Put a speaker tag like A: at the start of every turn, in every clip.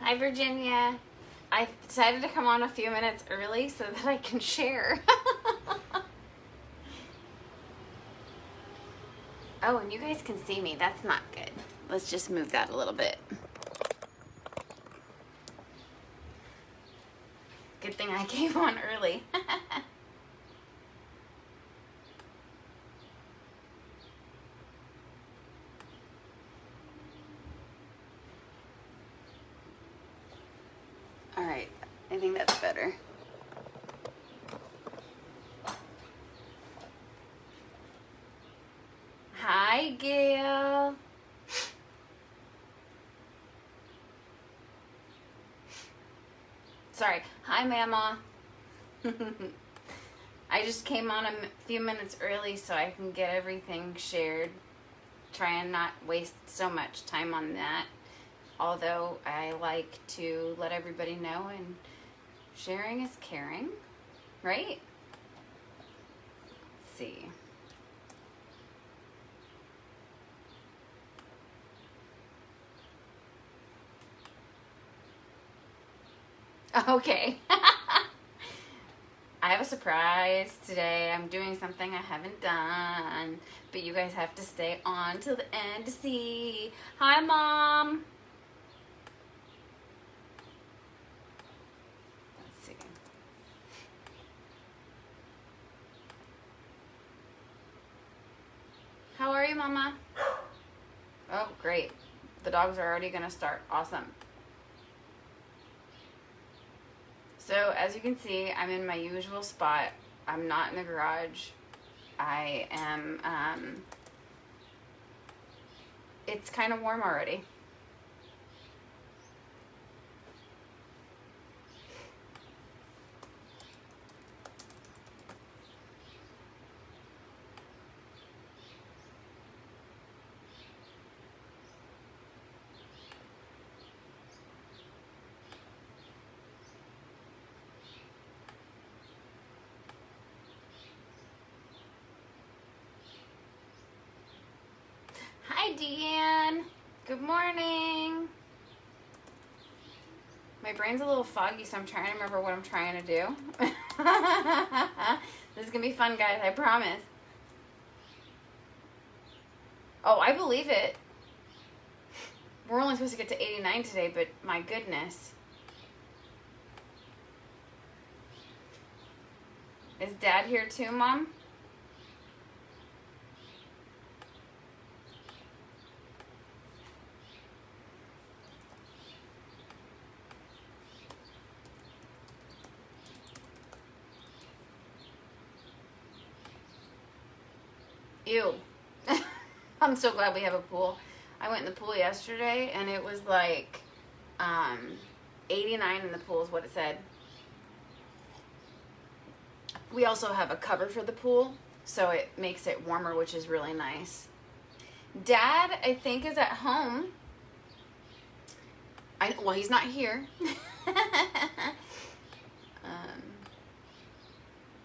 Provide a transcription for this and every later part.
A: Hi, Virginia. I decided to come on a few minutes early so that I can share. Oh, and you guys can see me. That's not good. Let's just move that a little bit. Good thing I came on early. All right, I think that's better. Hi, Gail. Sorry. Hi, Mama. I just came on a few minutes early so I can get everything shared. Try and not waste so much time on that. Although I like to let everybody know, and sharing is caring, right? Let's see. Okay. I have a surprise today. I'm doing something I haven't done, but you guys have to stay on till the end to see. Hi, Mom. Let's see. How are you, Mama? Oh, great. The dogs are already gonna start. Awesome. So as you can see, I'm in my usual spot. I'm not in the garage. I am, it's kind of warm already. Hi, Deanne. Good morning. My brain's a little foggy, so I'm trying to remember what I'm trying to do. This is going to be fun, guys. I promise. Oh, I believe it. We're only supposed to get to 89 today, but my goodness. Is Dad here too, Mom? Ew. I'm so glad we have a pool. I went in the pool yesterday and it was like 89 in the pool is what it said. We also have a cover for the pool, so it makes it warmer, which is really nice. Dad, I think, is at home. Well, he's not here. I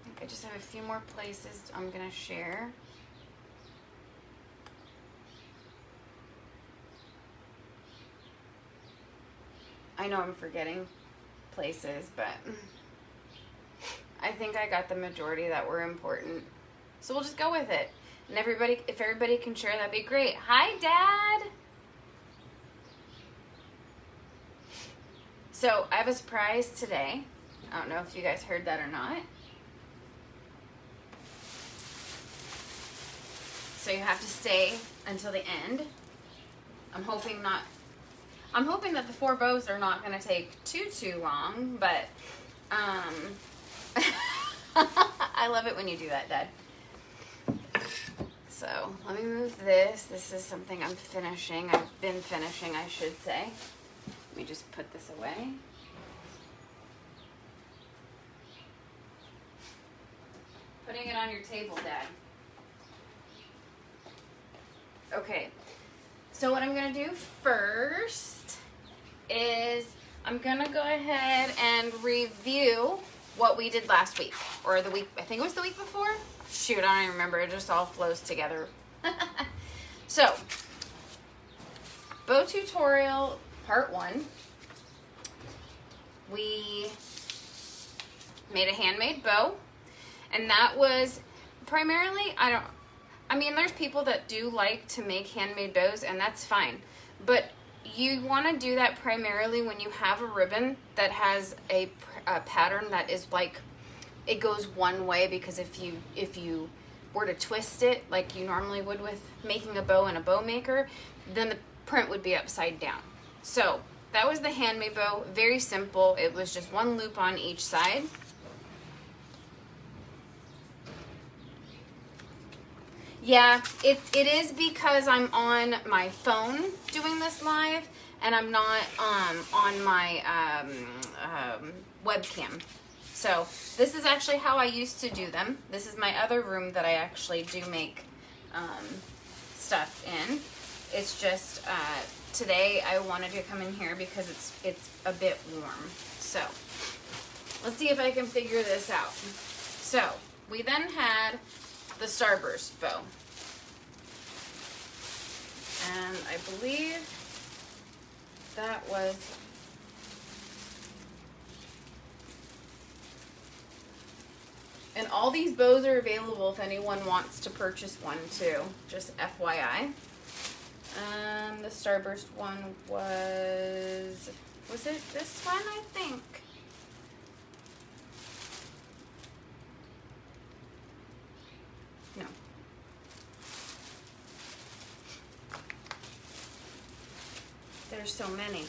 A: think I just have a few more places I'm gonna share. I know I'm forgetting places, but I think I got the majority that were important. So we'll just go with it. And everybody, if everybody can share, that'd be great. Hi, Dad. So I have a surprise today. I don't know if you guys heard that or not. So you have to stay until the end. I'm hoping that the 4 bows are not going to take too long, but I love it when you do that, Dad. So let me move this. This is something I'm finishing. I've been finishing, I should say. Let me just put this away. Putting it on your table, Dad. Okay. So what I'm going to do first is I'm going to go ahead and review what we did last week, or the week, I think it was the week before. Shoot, I don't even remember. It just all flows together. So, bow tutorial part 1. we made a handmade bow, and that was primarily, I mean, there's people that do like to make handmade bows, and that's fine, but you want to do that primarily when you have a ribbon that has a pattern that is like, it goes one way, because if you were to twist it like you normally would with making a bow in a bow maker, then the print would be upside down. So that was the handmade bow. Very simple. It was just one loop on each side. Yeah, it is because I'm on my phone doing this live, and I'm not on my webcam. So this is actually how I used to do them. This is my other room that I actually do make stuff in. It's just today I wanted to come in here because it's a bit warm. So let's see if I can figure this out. So we then had the Starburst bow, and I believe that was and all these bows are available if anyone wants to purchase one too, just FYI. The Starburst one was it this one, I think? No. There's so many.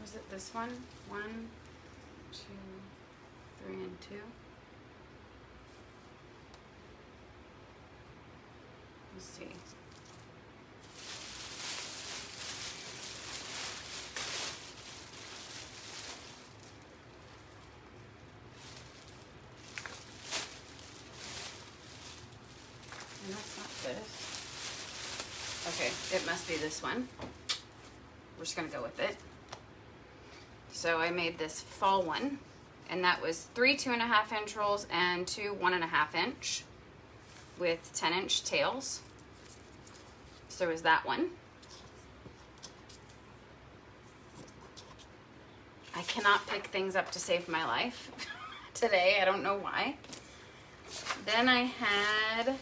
A: Was it this one? 1, 2, 3, and 2. Let's see. And that's not this. Okay, it must be this one. We're just gonna go with it. So I made this fall one, and that was 3 2.5 inch rolls and 2 1.5 inch with 10-inch tails. So there was that one. I cannot pick things up to save my life today. I don't know why. Then I had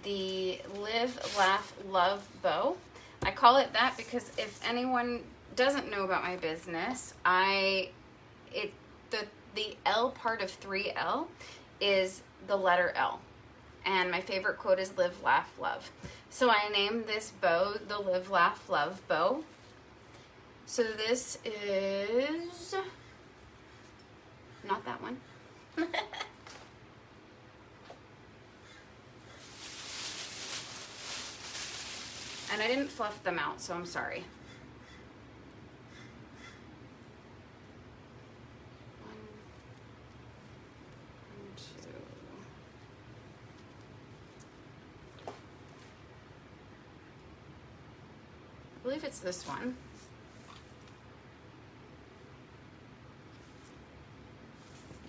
A: the Live, Laugh, Love bow. I call it that because if anyone doesn't know about my business, the L part of 3L is the letter L. And my favorite quote is Live, Laugh, Love. So I named this bow the Live, Laugh, Love bow. So this is not that one. And I didn't fluff them out, so I'm sorry. 1, 2. I believe it's this one.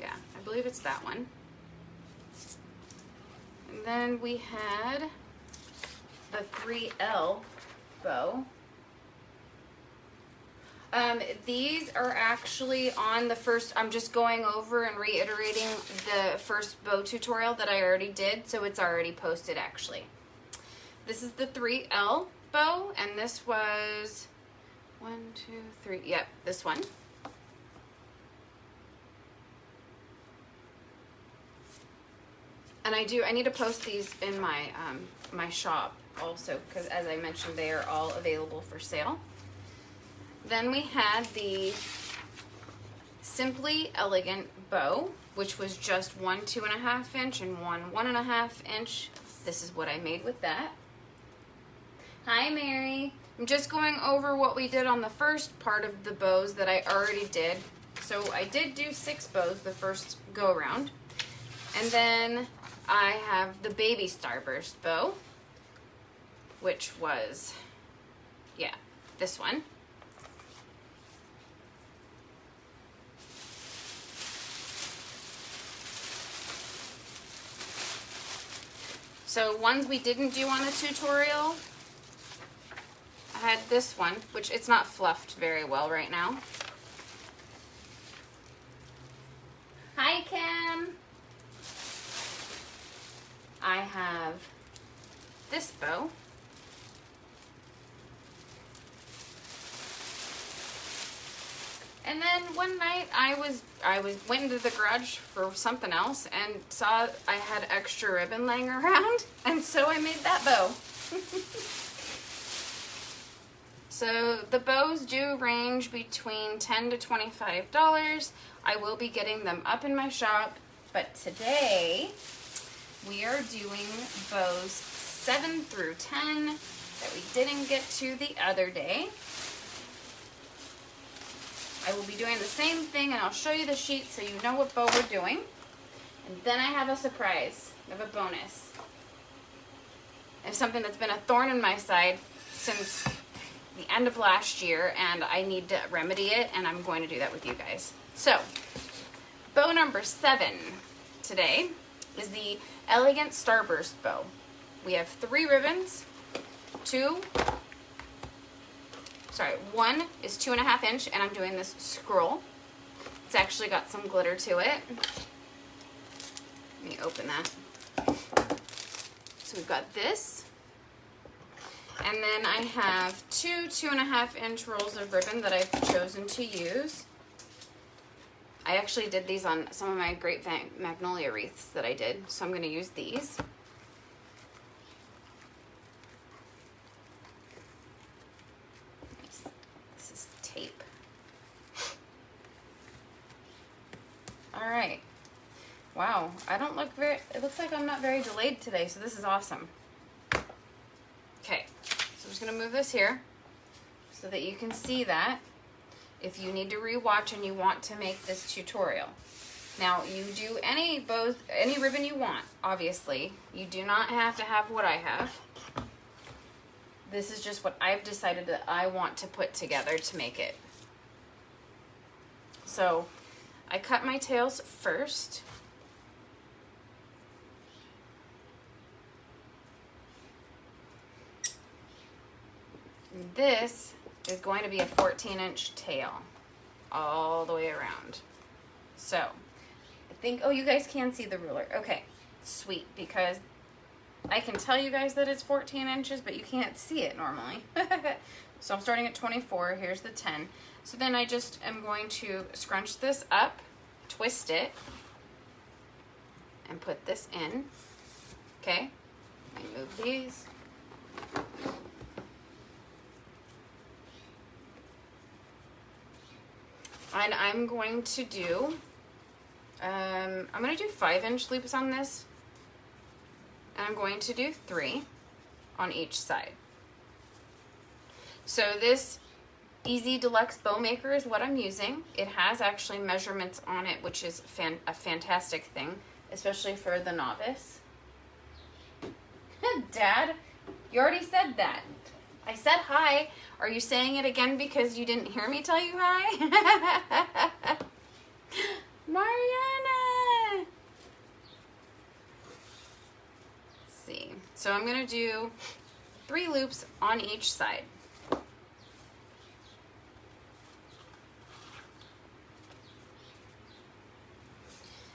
A: Yeah, I believe it's that one. And then we had the 3L bow. These are actually on the first, I'm just going over and reiterating the first bow tutorial that I already did, so it's already posted actually. This is the 3L bow, and this was 1, 2, 3, yep, this one. And I need to post these in my my shop also, because as I mentioned, they are all available for sale. Then we had the Simply Elegant bow, which was just 1 2.5 inch and 1 1.5 inch. This is what I made with that. Hi, Mary. I'm just going over what we did on the first part of the bows that I already did. So I did do 6 bows the first go around. And then I have the Baby Starburst bow, which was, yeah, this one. So ones we didn't do on the tutorial, I had this one, which it's not fluffed very well right now. Hi, Kim. I have this bow. And then one night I went into the garage for something else and saw I had extra ribbon laying around, and so I made that bow. So the bows do range between $10 to $25. I will be getting them up in my shop, but today we are doing bows 7 through 10 that we didn't get to the other day. I will be doing the same thing, and I'll show you the sheet so you know what bow we're doing. And then I have a surprise. I have a bonus. I have something that's been a thorn in my side since the end of last year, and I need to remedy it, and I'm going to do that with you guys. So, bow number 7 today is the Elegant Starburst Bow. We have 3 ribbons, 1 is 2.5 inch, and I'm doing this scroll. It's actually got some glitter to it. Let me open that. So we've got this. And then I have 2 2.5 inch rolls of ribbon that I've chosen to use. I actually did these on some of my Great Magnolia wreaths that I did, so I'm going to use these. This is tape. All right. Wow, I don't look very, it looks like I'm not very delayed today, so this is awesome. Okay, so I'm just gonna move this here so that you can see that if you need to rewatch and you want to make this tutorial. Now, you do any bows, any ribbon you want, obviously. You do not have to have what I have. This is just what I've decided that I want to put together to make it. So, I cut my tails first. This is going to be a 14-inch tail all the way around. So, I think, oh, you guys can see the ruler. Okay, sweet, because I can tell you guys that it's 14 inches, but you can't see it normally. So I'm starting at 24, here's the 10. So then I just am going to scrunch this up, twist it, and put this in. Okay, let me move these. And I'm going to do, I'm going to do 5-inch loops on this. And I'm going to do 3 on each side. So this Easy Deluxe Bow Maker is what I'm using. It has actually measurements on it, which is a fantastic thing, especially for the novice. Dad, you already said that. I said hi. Are you saying it again because you didn't hear me tell you hi? Mariana! Let's see. So I'm going to do 3 loops on each side.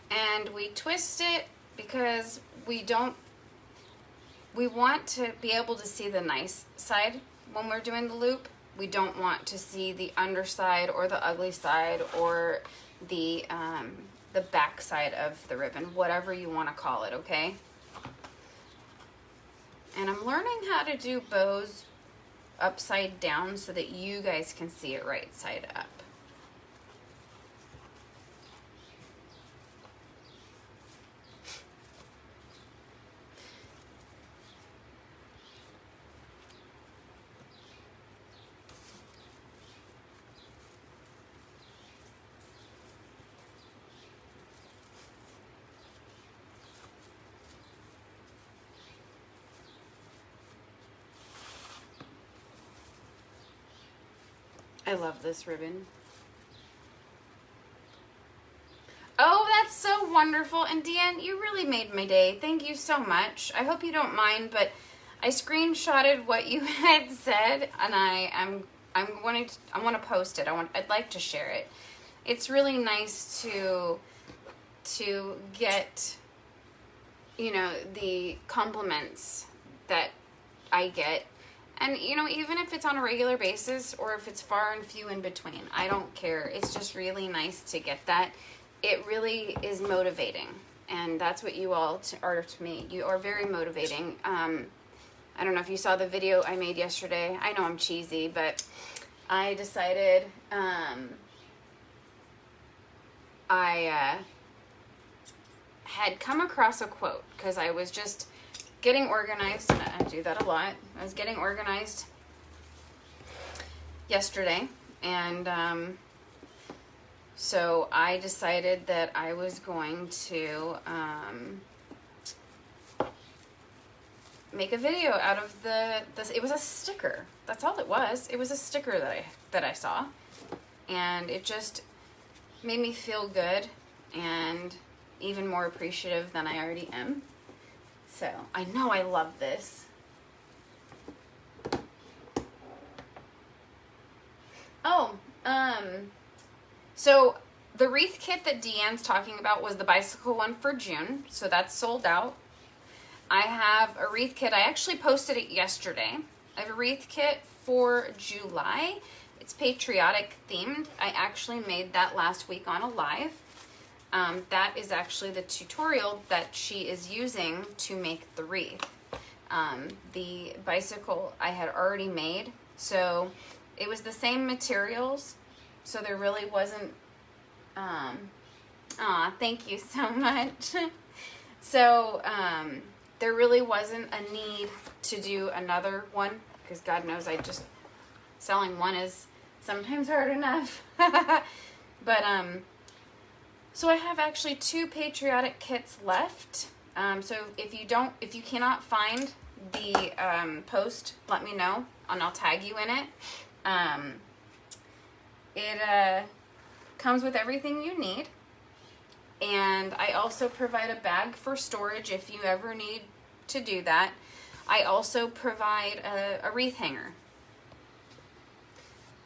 A: And we twist it because we want to be able to see the nice side when we're doing the loop. We don't want to see the underside or the ugly side or the back side of the ribbon, whatever you want to call it, okay? And I'm learning how to do bows upside down so that you guys can see it right side up. I love this ribbon. Oh, that's so wonderful. And Deanne, you really made my day. Thank you so much. I hope you don't mind, but I screenshotted what you had said, and I want to post it. I'd like to share it. It's really nice to get, you know, the compliments that I get. And, you know, even if it's on a regular basis or if it's far and few in between, I don't care. It's just really nice to get that. It really is motivating. And that's what you all are to me. You are very motivating. I don't know if you saw the video I made yesterday. I know I'm cheesy, but I decided I had come across a quote because I was just getting organized. I do that a lot. I was getting organized yesterday, and so I decided that I was going to make a video out of this. It was a sticker. That's all it was. It was a sticker that I saw, and it just made me feel good and even more appreciative than I already am. So I know I love this. Oh, so the wreath kit that Deanne's talking about was the bicycle one for June, so that's sold out. I have a wreath kit. I actually posted it yesterday. I have a wreath kit for July. It's patriotic themed. I actually made that last week on a live. That is actually the tutorial that she is using to make the wreath. The bicycle I had already made, so it was the same materials, so there really wasn't, thank you so much. So, there really wasn't a need to do another one, because God knows selling one is sometimes hard enough. But, so I have actually 2 patriotic kits left. So if you cannot find the post, let me know and I'll tag you in it. It comes with everything you need. And I also provide a bag for storage if you ever need to do that. I also provide a wreath hanger.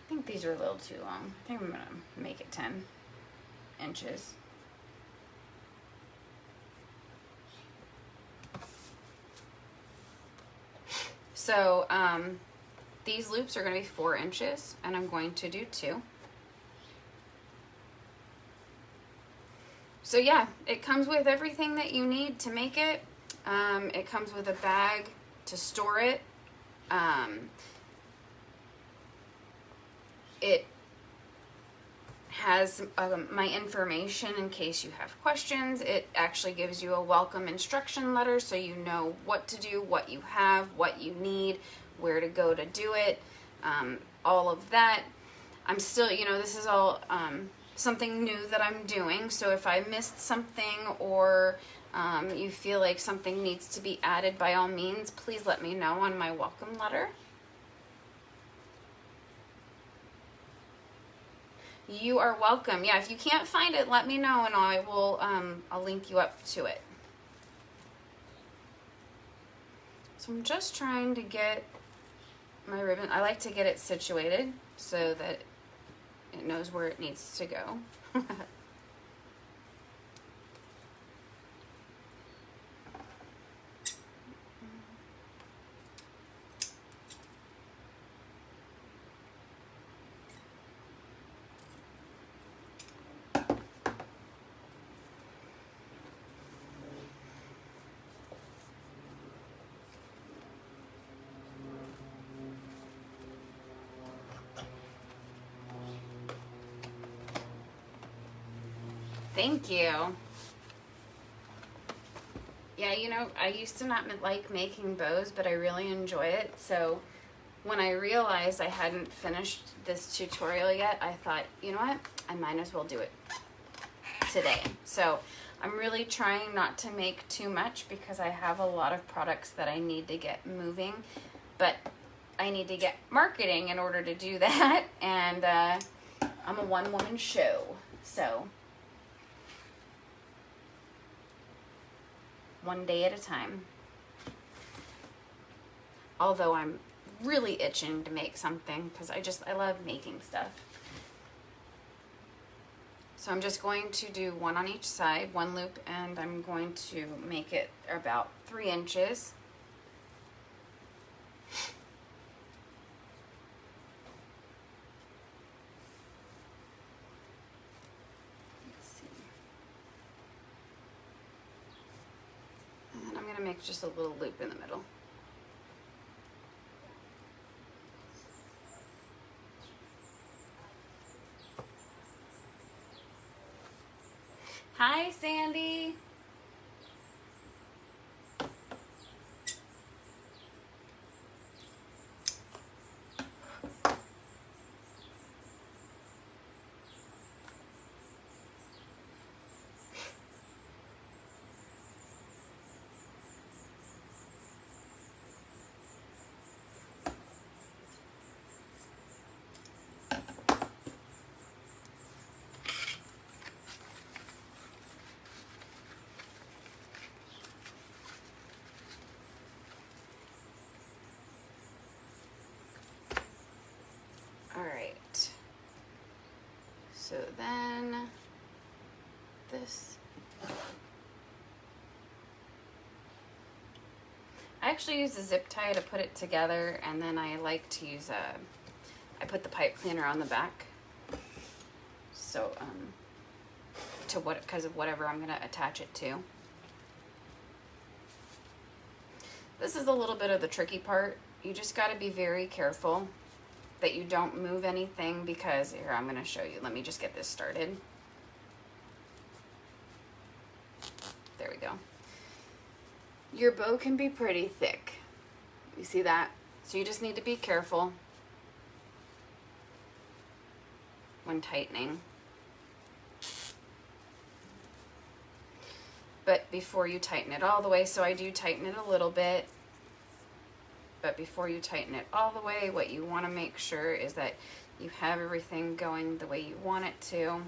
A: I think these are a little too long. I think I'm gonna make it 10 inches. So these loops are going to be 4 inches, and I'm going to do 2. So yeah, it comes with everything that you need to make it. It comes with a bag to store it. It has my information in case you have questions. It actually gives you a welcome instruction letter so you know what to do, what you have, what you need, where to go to do it, all of that. I'm still, you know, this is all something new that I'm doing, so if I missed something or you feel like something needs to be added, by all means, please let me know on my welcome letter. You are welcome. Yeah, if you can't find it, let me know and I will, I'll link you up to it. So I'm just trying to get my ribbon. I like to get it situated so that it knows where it needs to go. Thank you. Yeah, you know, I used to not like making bows, but I really enjoy it. So when I realized I hadn't finished this tutorial yet, I thought, you know what? I might as well do it today. So I'm really trying not to make too much because I have a lot of products that I need to get moving, but I need to get marketing in order to do that. And I'm a one-woman show, so one day at a time. Although I'm really itching to make something because I love making stuff. So I'm just going to do one on each side, one loop, and I'm going to make it about 3 inches. Let's see. And then I'm going to make just a little loop in the middle. Hi, Sandy. Alright, so then this, I actually use a zip tie to put it together, and then I like to use I put the pipe cleaner on the back, so because of whatever I'm going to attach it to. This is a little bit of the tricky part. You just got to be very careful that you don't move anything, because here, I'm going to show you. Let me just get this started. There we go. Your bow can be pretty thick. You see that? So you just need to be careful when tightening. But before you tighten it all the way, so I do tighten it a little bit. But before you tighten it all the way, what you want to make sure is that you have everything going the way you want it to.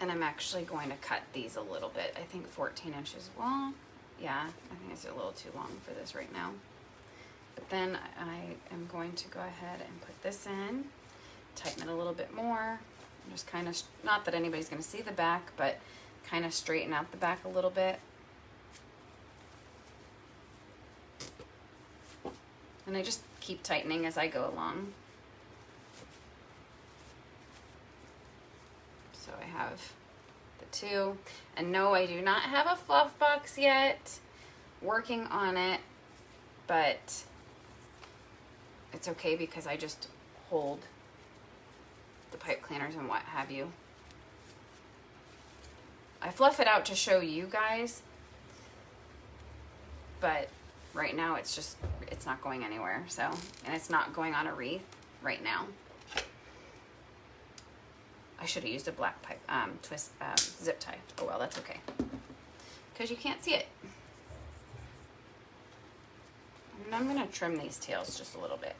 A: And I'm actually going to cut these a little bit. I think 14 inches. Well, yeah, I think it's a little too long for this right now. But then I am going to go ahead and put this in, tighten it a little bit more. Just kind of, not that anybody's going to see the back, but kind of straighten out the back a little bit. And I just keep tightening as I go along. So I have the 2. And no, I do not have a fluff box yet. Working on it, but it's okay because I just hold the pipe cleaners and what have you. I fluff it out to show you guys, but right now it's not going anywhere. So, and it's not going on a wreath right now. I should have used a black pipe, zip tie. Oh well, that's okay, because you can't see it. And I'm gonna trim these tails just a little bit.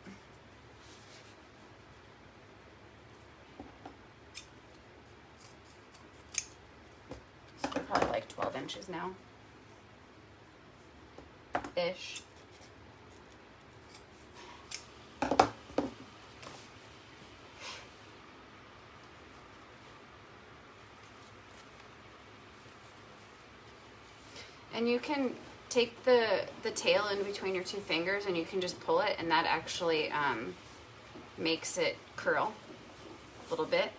A: Probably like 12 inches now, ish. And you can take the tail in between your 2 fingers and you can just pull it, and that actually makes it curl a little bit.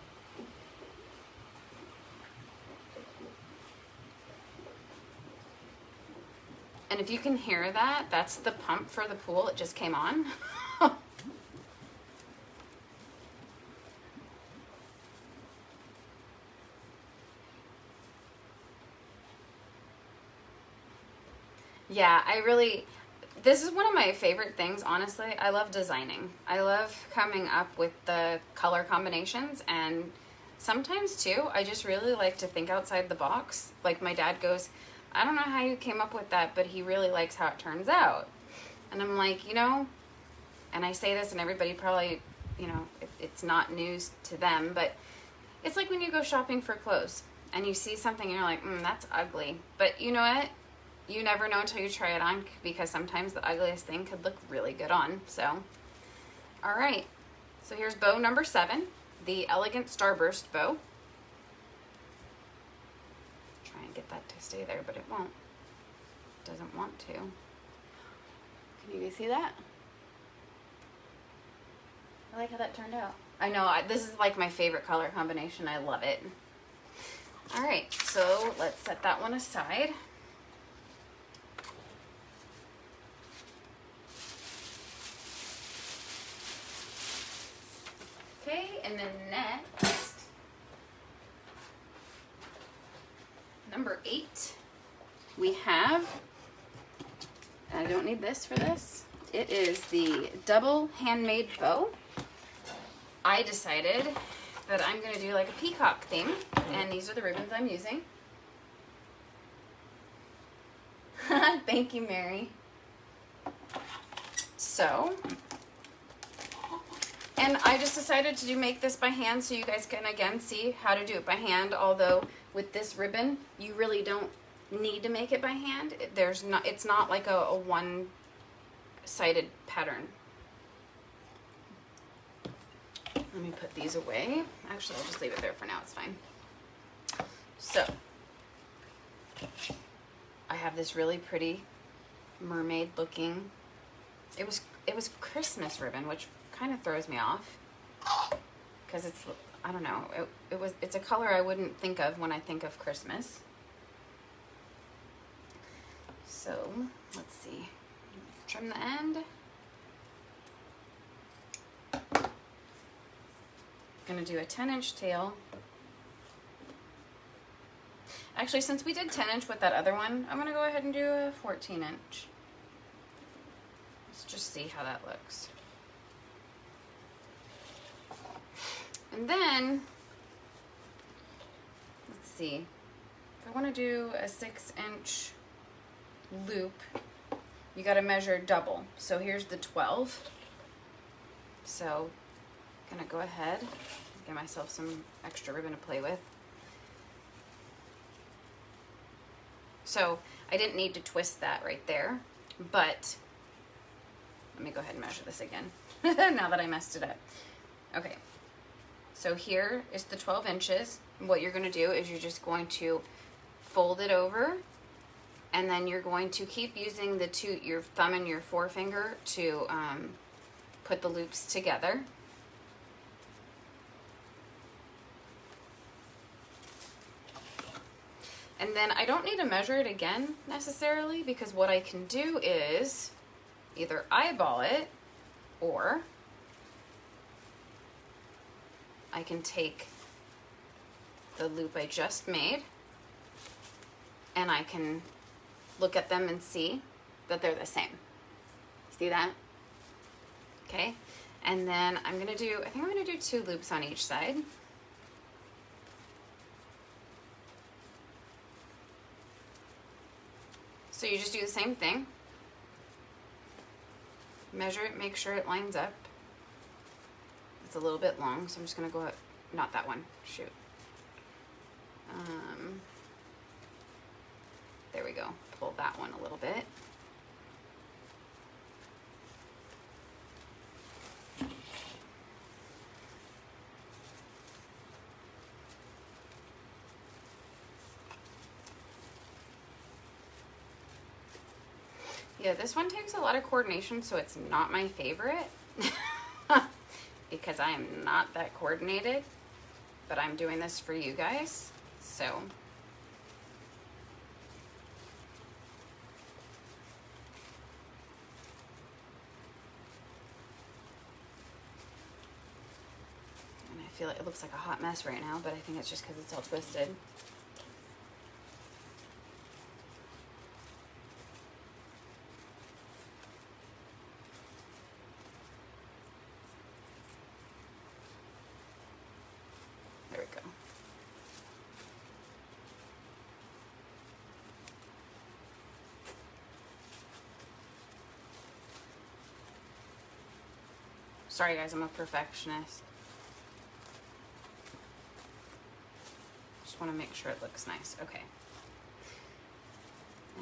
A: And if you can hear that, that's the pump for the pool. It just came on. Yeah, this is one of my favorite things, honestly. I love designing. I love coming up with the color combinations, and sometimes too, I just really like to think outside the box. Like my dad goes, I don't know how you came up with that, but he really likes how it turns out. And I'm like, and I say this and everybody probably, it's not news to them, but It's like when you go shopping for clothes and you see something and you're like, that's ugly. But you know what? You never know until you try it on, because sometimes the ugliest thing could look really good on. So, all right. So here's bow number 7, the Elegant Starburst bow. Try and get that to stay there, but it won't. It doesn't want to. Can you guys see that? I like how that turned out. I know, this is like my favorite color combination. I love it. All right, so let's set that one aside. Okay, and then next, number 8, we have, I don't need this for this, it is the double handmade bow. I decided that I'm going to do like a peacock theme, and these are the ribbons I'm using. Thank you, Mary. So, and I just decided to make this by hand so you guys can again see how to do it by hand, although with this ribbon you really don't need to make it by hand. It's not like a one-sided pattern. Let me put these away. Actually, I'll just leave it there for now. It's fine. So, I have this really pretty mermaid looking, it was Christmas ribbon, which kind of throws me off because it's, I don't know, it's a color I wouldn't think of when I think of Christmas. So, let's see. Trim the end. Gonna do a 10-inch tail. Actually, since we did 10-inch with that other one, I'm gonna go ahead and do a 14-inch. Let's just see how that looks. And then, let's see, if I want to do a 6-inch loop, you got to measure double. So here's the 12. So I'm gonna go ahead, get myself some extra ribbon to play with. So I didn't need to twist that right there, but let me go ahead and measure this again now that I messed it up. Okay, so here is the 12 inches. What you're going to do is you're just going to fold it over, and then you're going to keep using your thumb and your forefinger to put the loops together. And then I don't need to measure it again necessarily, because what I can do is either eyeball it, or I can take the loop I just made and I can look at them and see that they're the same. See that? Okay. And then I think I'm gonna do 2 loops on each side. So you just do the same thing. Measure it, make sure it lines up. It's a little bit long, so I'm just gonna go, not that one, shoot. There we go, pull that one a little bit. Yeah, this one takes a lot of coordination, so it's not my favorite because I am not that coordinated, but I'm doing this for you guys, so. And I feel like it looks like a hot mess right now, but I think it's just because it's all twisted. Sorry guys, I'm a perfectionist. want to make sure it looks nice. Okay.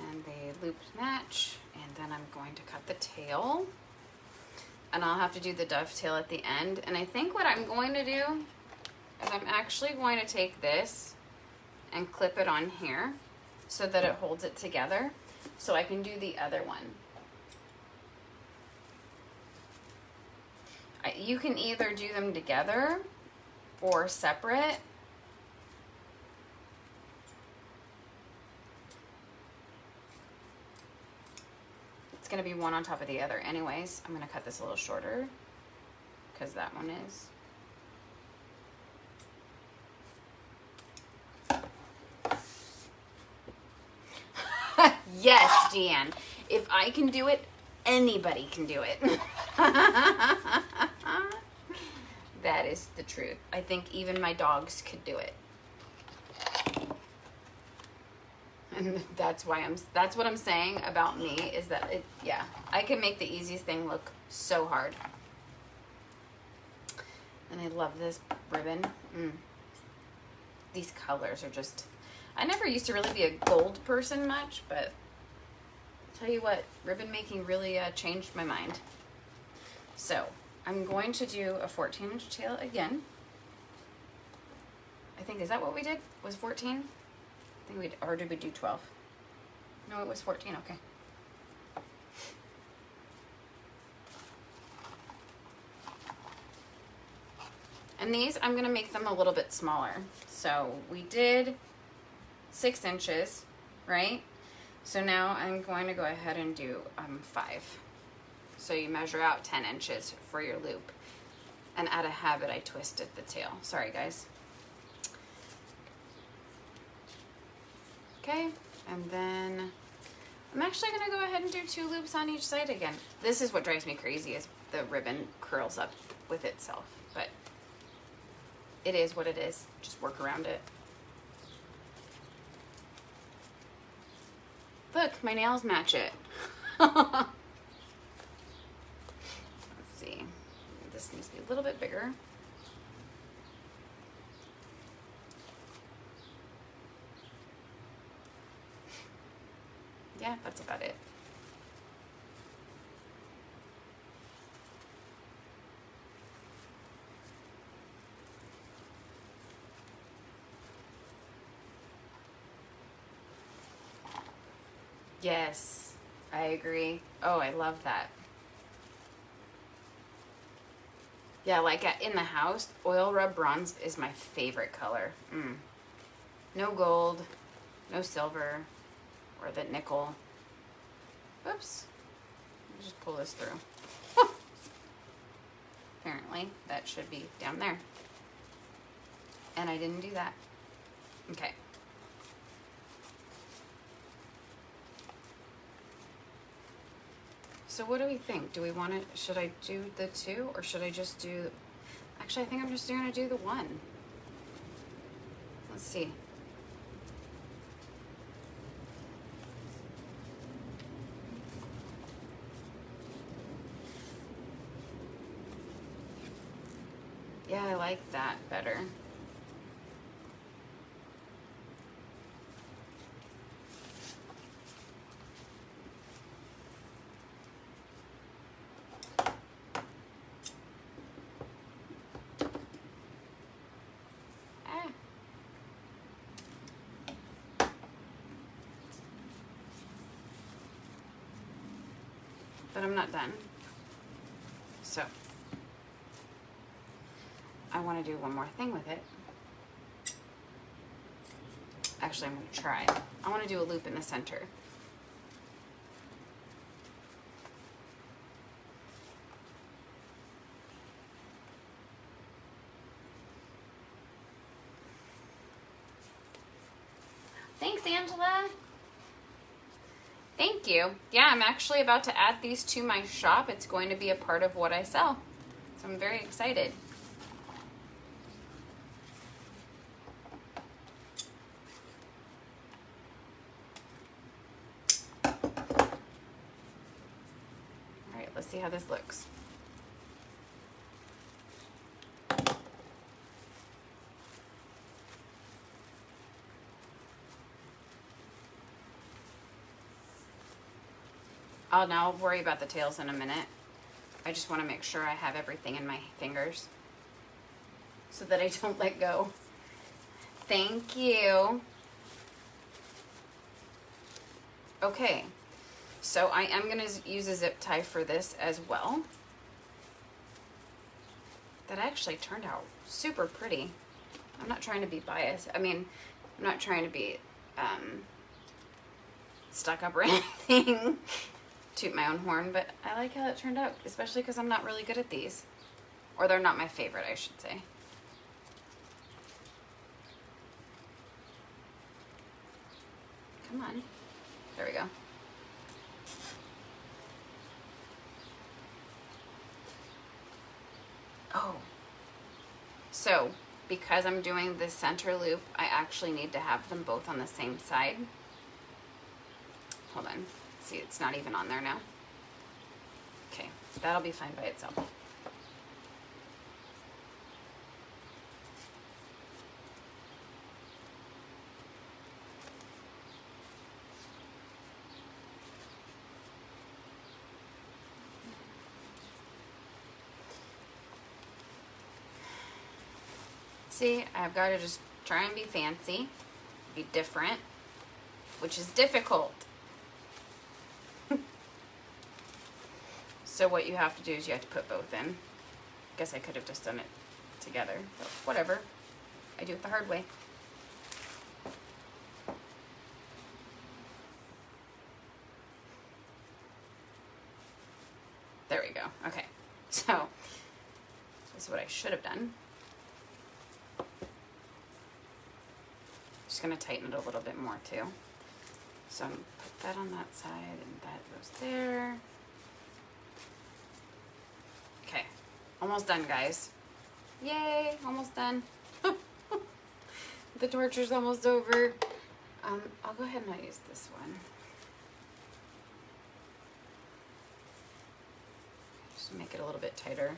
A: And they loop match, and then I'm going to cut the tail. And I'll have to do the dovetail at the end. And I think what I'm going to do is I'm actually going to take this and clip it on here so that it holds it together, so I can do the other one. You can either do them together or separate. It's going to be one on top of the other anyways. I'm going to cut this a little shorter because that one is. Yes, Deanne. If I can do it, anybody can do it. That is the truth. I think even my dogs could do it. And that's what I'm saying about me, is that yeah, I can make the easiest thing look so hard. And I love this ribbon. These colors are just, I never used to really be a gold person much, but I'll tell you what, ribbon making really changed my mind. So I'm going to do a 14-inch tail again. I think, is that what we did? Was 14? I think or did we do 12? No, it was 14, okay. And these, I'm gonna make them a little bit smaller. So we did 6 inches, right? So now I'm going to go ahead and do 5. So you measure out 10 inches for your loop. And out of habit, I twisted the tail. Sorry, guys. Okay, and then I'm actually gonna go ahead and do 2 loops on each side again. This is what drives me crazy, is the ribbon curls up with itself, but it is what it is. Just work around it. Look, my nails match it. Let's see. This needs to be a little bit bigger. Yeah, that's about it. Yes, I agree. Oh, I love that. Yeah, like in the house, oil rub bronze is my favorite color. No gold, no silver, or the nickel. Oops. Let me just pull this through. Apparently, that should be down there. And I didn't do that. Okay. So what do we think? Do we want to, should I do the 2 or should I just do, actually I think I'm just going to do the 1. Let's see. Yeah, I like that better. But I'm not done. So I want to do one more thing with it. Actually, I'm going to try. I want to do a loop in the center. Thanks, Angela. Thank you. Yeah, I'm actually about to add these to my shop. It's going to be a part of what I sell. So I'm very excited. All right, let's see how this looks. I'll now worry about the tails in a minute. I just want to make sure I have everything in my fingers so that I don't let go. Thank you. Okay, so I am going to use a zip tie for this as well. That actually turned out super pretty. I'm not trying to be biased. I mean, I'm not trying to be stuck up or anything. Toot my own horn, but I like how it turned out, especially because I'm not really good at these. Or they're not my favorite, I should say. Come on. There we go. Oh. So, because I'm doing this center loop, I actually need to have them both on the same side. Hold on. See, it's not even on there now. Okay, that'll be fine by itself. See, I've got to just try and be fancy, be different, which is difficult. So what you have to do is you have to put both in. Guess I could have just done it together, but whatever. I do it the hard way. There we go. Okay, so this is what I should have done. Just going to tighten it a little bit more too. So I'm going to put that on that side and that goes there. Okay, almost done, guys. Yay, almost done. The torture's almost over. I'll go ahead and I'll use this one. Just make it a little bit tighter.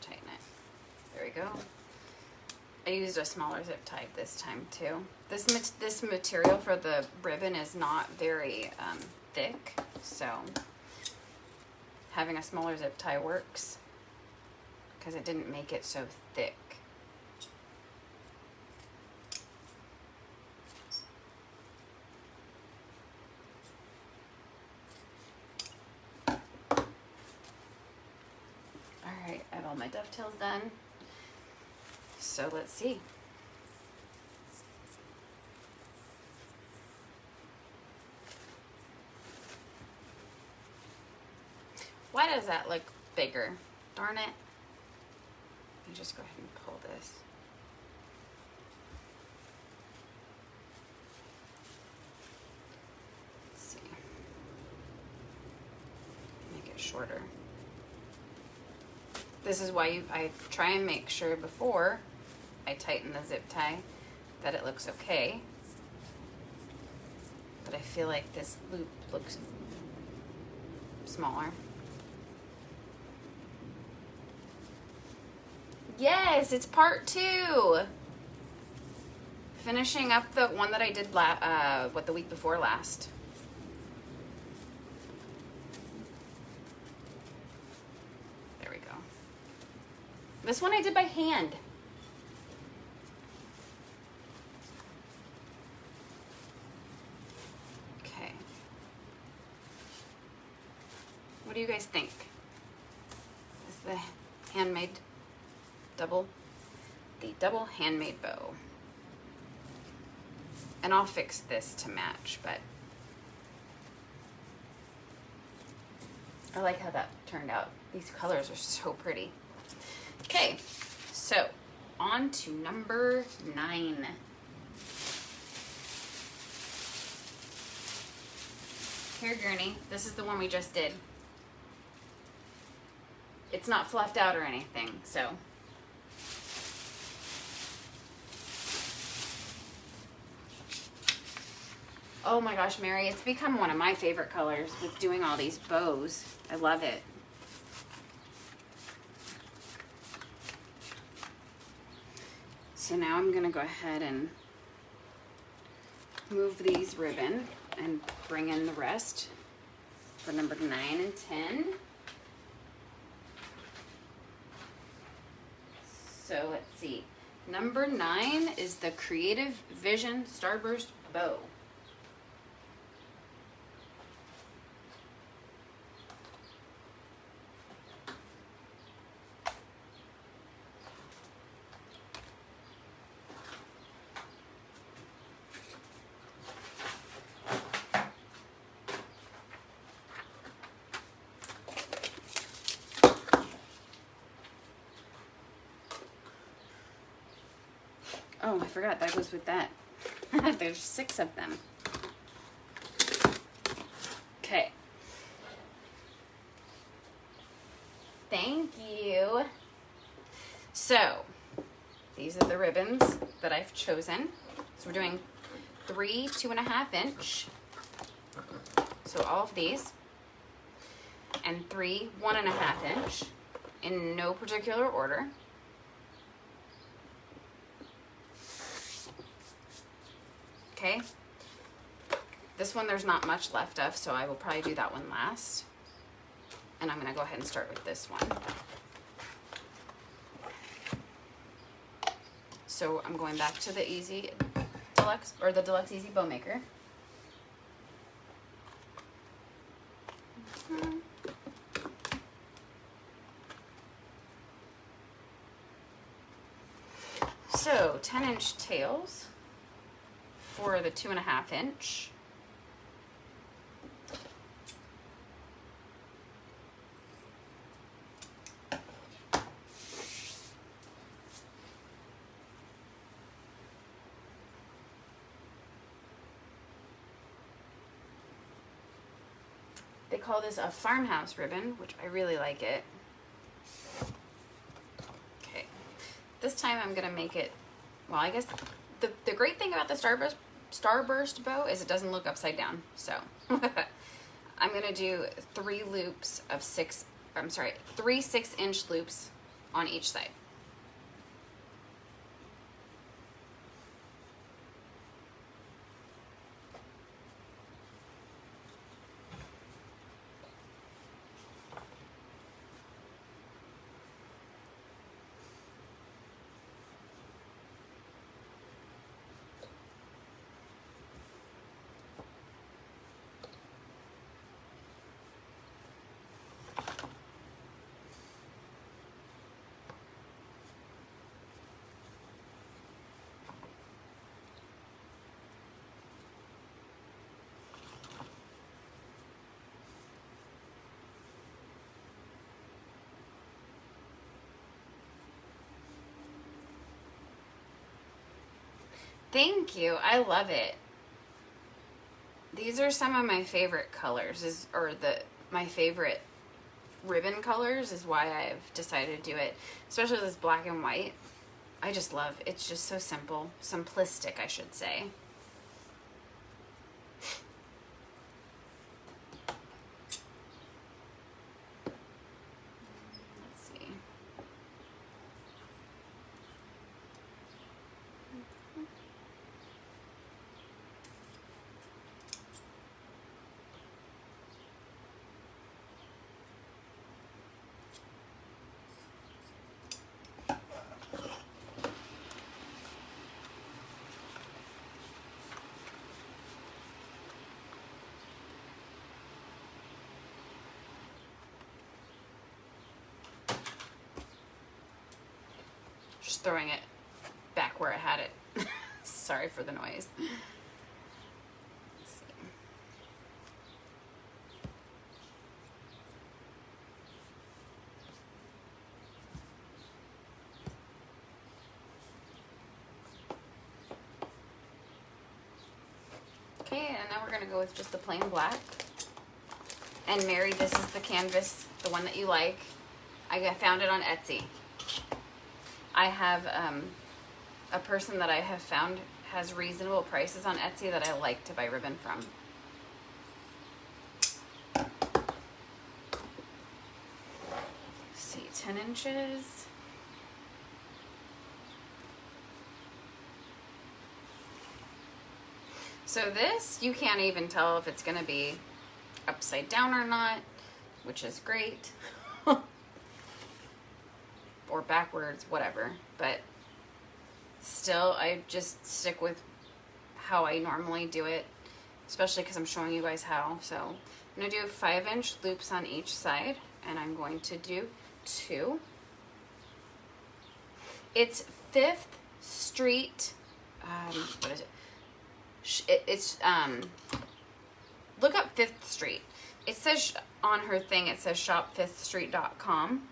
A: Tighten it. There we go. I used a smaller zip tie this time too. This material for the ribbon is not very thick, so having a smaller zip tie works because it didn't make it so thick. I have all my dovetails done. So let's see. Why does that look bigger? Darn it. Let me just go ahead and pull this. Let's see. Make it shorter. This is why I try and make sure before I tighten the zip tie that it looks okay. But I feel like this loop looks smaller. Yes, it's part 2. Finishing up the one that I did the week before last. This one I did by hand. Okay. What do you guys think? This is the handmade double handmade bow. And I'll fix this to match, but I like how that turned out. These colors are so pretty. Okay, so on to number 9. Here, Gurney, this is the one we just did. It's not fluffed out or anything, so. Oh my gosh, Mary, it's become one of my favorite colors with doing all these bows. I love it. So now I'm gonna go ahead and move these ribbon and bring in the rest for number 9 and 10. So let's see. Number 9 is the Creative Vision Starburst Bow. Oh, I forgot that goes with that. There's 6 of them. Okay. Thank you. So, these are the ribbons that I've chosen. So we're doing 3 2.5 inch. So all of these. And 3 1.5 inch in no particular order. Okay, this one there's not much left of, so I will probably do that one last. And I'm gonna go ahead and start with this one. So I'm going back to the Easy Deluxe, or the Deluxe Easy Bow Maker. So 10-inch tails for the 2.5 inch. They call this a farmhouse ribbon, which I really like it. Okay, this time I'm gonna make it, well, I guess the great thing about the Starburst bow is it doesn't look upside down. So I'm gonna do 3 loops of 3 6-inch loops on each side. Thank you. I love it. These are some of my favorite colors, my favorite ribbon colors is why I've decided to do it. Especially this black and white. I just love, it's just so simple. Simplistic, I should say. Just throwing it back where I had it. Sorry for the noise. Let's see. Okay, and now we're gonna go with just the plain black. And Mary, this is the canvas, the one that you like. I found it on Etsy. I have a person that I have found has reasonable prices on Etsy that I like to buy ribbon from. Let's see, 10 inches. So this, you can't even tell if it's gonna be upside down or not, which is great. Or backwards, whatever. But still, I just stick with how I normally do it, especially because I'm showing you guys how. So I'm gonna do 5-inch loops on each side, and I'm going to do 2. It's 5th Street, what is it? It's look up 5th Street. It says on her thing, it says shop5thstreet.com,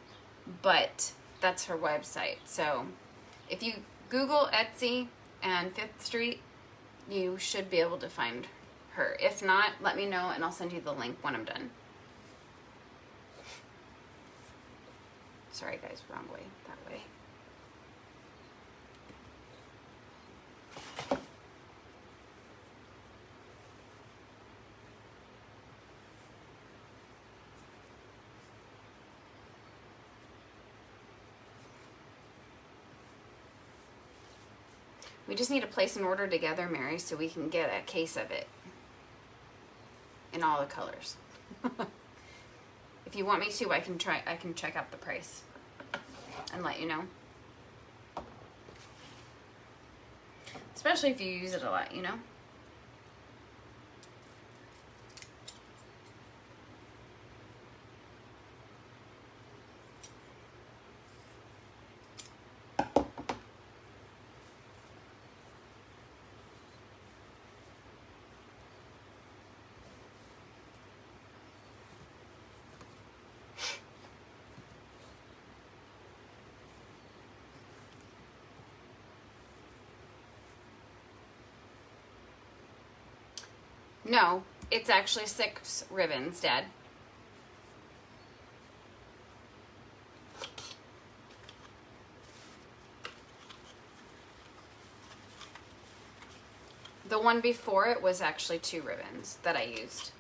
A: but that's her website. So if you Google Etsy and 5th Street, you should be able to find her. If not, let me know and I'll send you the link when I'm done. Sorry guys, wrong way, that way. We just need to place an order together, Mary, so we can get a case of it in all the colors. If you want me to, I can check out the price and let you know. Especially if you use it a lot, you know? No, it's actually 6 ribbons, Dad. The one before it was actually 2 ribbons that I used.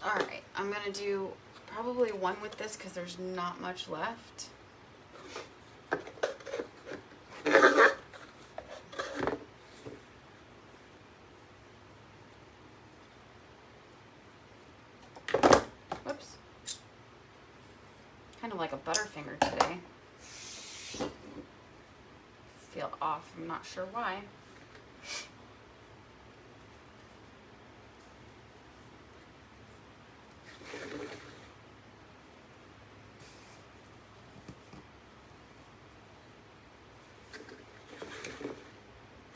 A: All right, I'm gonna do probably 1 with this because there's not much left. Whoops. Kind of like a Butterfinger today. Feel off, I'm not sure why.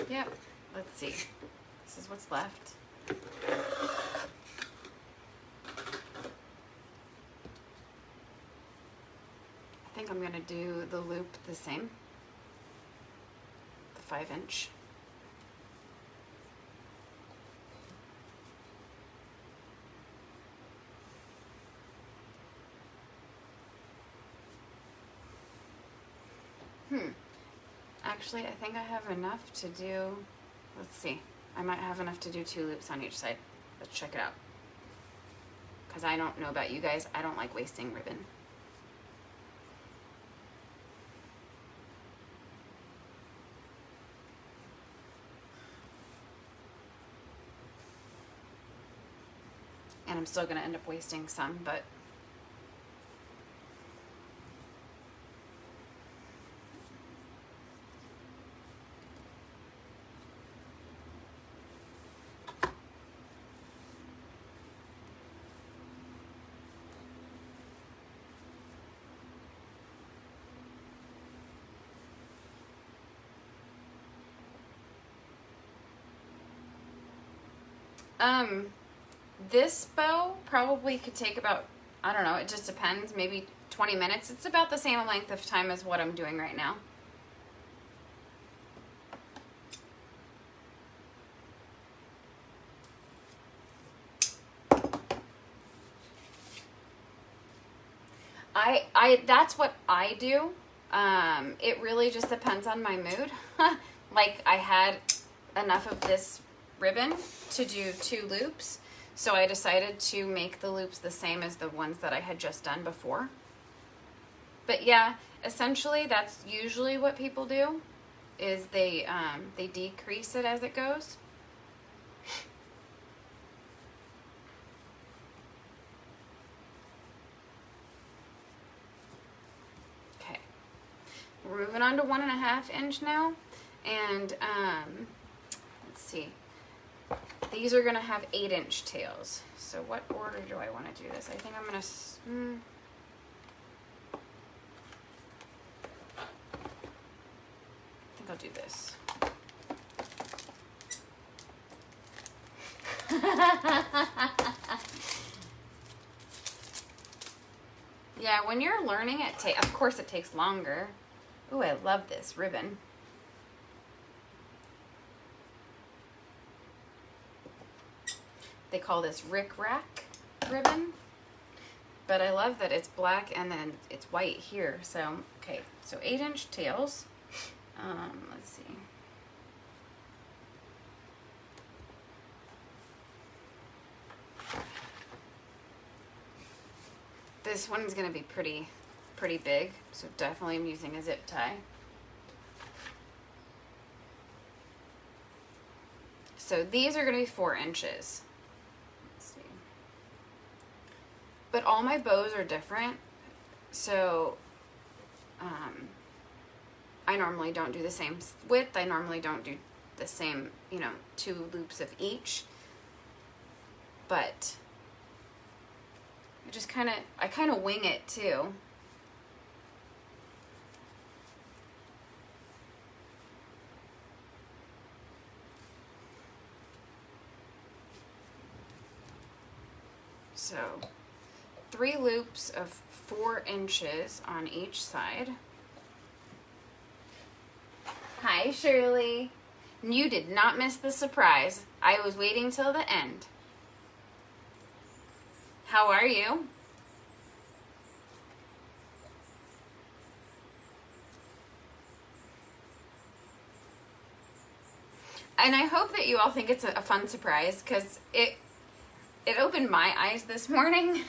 A: Yep, let's see. This is what's left. I think I'm gonna do the loop the same, the 5-inch. Actually, I think I have enough to do, let's see, I might have enough to do 2 loops on each side. Let's check it out. Because I don't know about you guys, I don't like wasting ribbon. And I'm still going to end up wasting some, but this bow probably could take about, I don't know, it just depends, maybe 20 minutes. It's about the same length of time as what I'm doing right now. That's what I do. It really just depends on my mood. Like I had enough of this ribbon to do 2 loops, so I decided to make the loops the same as the ones that I had just done before. But yeah, essentially that's usually what people do, is they decrease it as it goes. Okay, we're moving on to 1.5 inch now, and let's see. These are gonna have 8-inch tails. So what order do I want to do this? I think I'm gonna. I think I'll do this. Yeah, when you're learning it, of course it takes longer. Ooh, I love this ribbon. They call this Rick Rack ribbon, but I love that it's black and then it's white here. So, okay, so 8-inch tails. Let's see. This one's gonna be pretty big, so definitely I'm using a zip tie. So these are gonna be 4 inches. But all my bows are different, so I normally don't do the same width. I normally don't do the same, 2 loops of each. But I kind of wing it too. So 3 loops of 4 inches on each side. Hi, Shirley. You did not miss the surprise. I was waiting till the end. How are you? And I hope that you all think it's a fun surprise, because it opened my eyes this morning.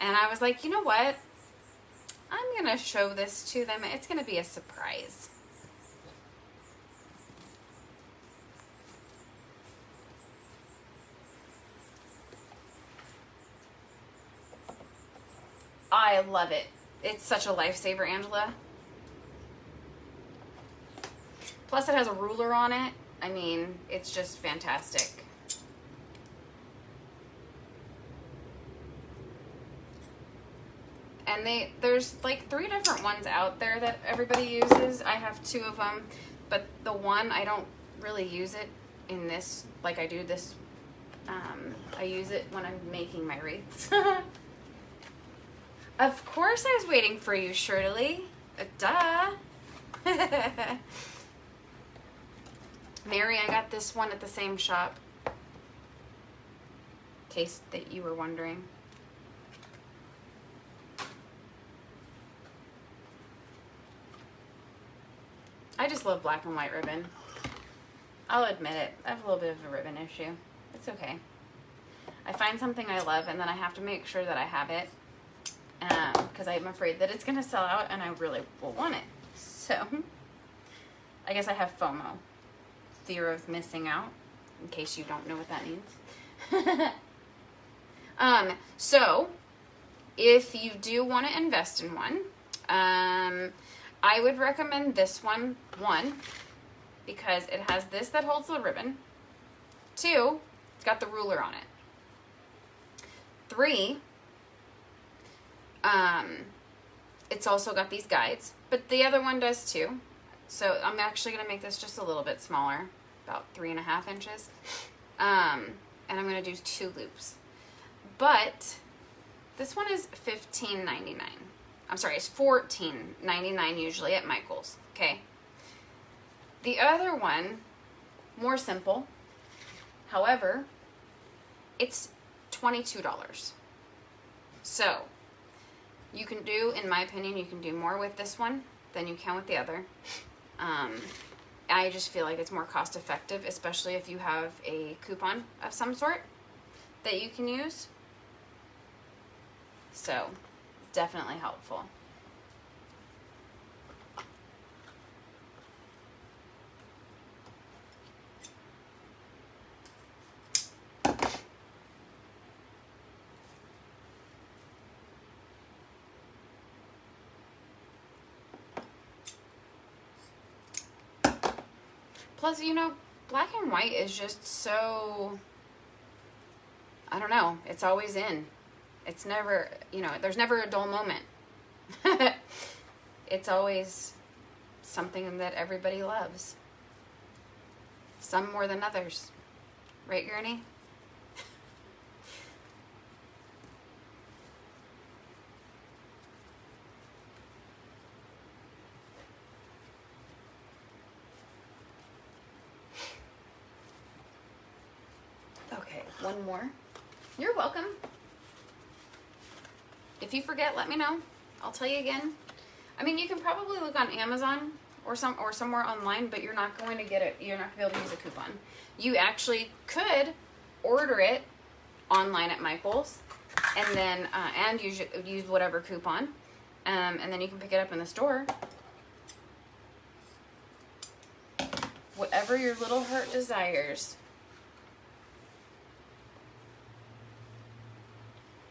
A: And I was like, you know what? I'm going to show this to them. It's going to be a surprise. I love it. It's such a lifesaver, Angela. Plus it has a ruler on it. I mean, it's just fantastic. And there's like 3 different ones out there that everybody uses. I have 2 of them, but the one I don't really use it in this, like I do this. I use it when I'm making my wreaths. Of course I was waiting for you, Shirley. Duh. Mary, I got this one at the same shop. In case that you were wondering. I just love black and white ribbon. I'll admit it. I have a little bit of a ribbon issue. It's okay. I find something I love and then I have to make sure that I have it. Because I'm afraid that it's going to sell out and I really will want it. So, I guess I have FOMO. Fear of missing out. In case you don't know what that means. So, if you do want to invest in one, I would recommend this one, because it has this that holds the ribbon. 2, it's got the ruler on it. 3, it's also got these guides, but the other one does too. So I'm actually going to make this just a little bit smaller, about 3.5 inches. And I'm going to do 2 loops. But this one is $15.99. I'm sorry, it's $14.99 usually at Michael's. Okay. The other one, more simple. However, it's $22. So You can do, in my opinion, you can do more with this one than you can with the other. I just feel like it's more cost effective, especially if you have a coupon of some sort that you can use. So, it's definitely helpful. Plus, you know, black and white is just so, I don't know, it's always in. It's never, you know, there's never a dull moment. It's always something that everybody loves. Some more than others. Right, Gurney? Okay, one more. You're welcome. If you forget, let me know. I'll tell you again. I mean, you can probably look on Amazon or somewhere online, but you're not going to get it. You're not going to be able to use a coupon. You actually could order it online at Michael's, and then use whatever coupon, and then you can pick it up in the store. Whatever your little heart desires.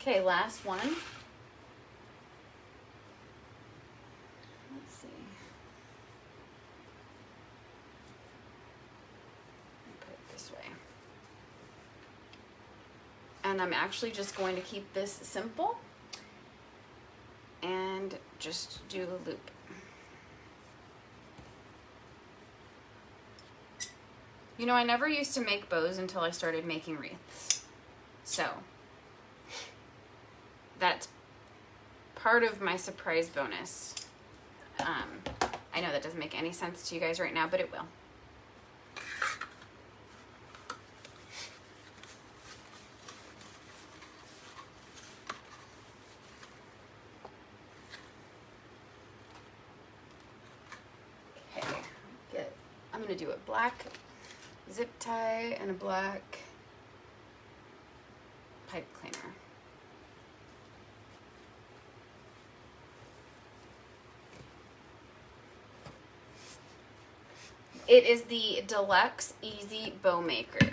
A: Okay, last one. Let's see. Put it this way. And I'm actually just going to keep this simple and just do the loop. You know, I never used to make bows until I started making wreaths. So that's part of my surprise bonus. I know that doesn't make any sense to you guys right now, but it will. Okay, I'm gonna do a black zip tie and a black pipe cleaner. It is the Deluxe Easy Bow Maker.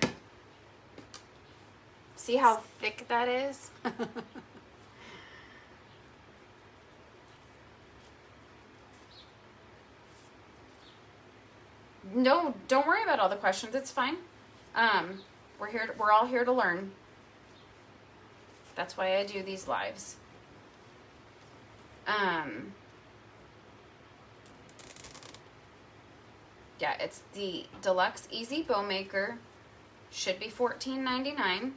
A: See how thick that is? No, don't worry about all the questions. It's fine. We're all here to learn. That's why I do these lives. Yeah, it's the Deluxe Easy Bow Maker. Should be $14.99.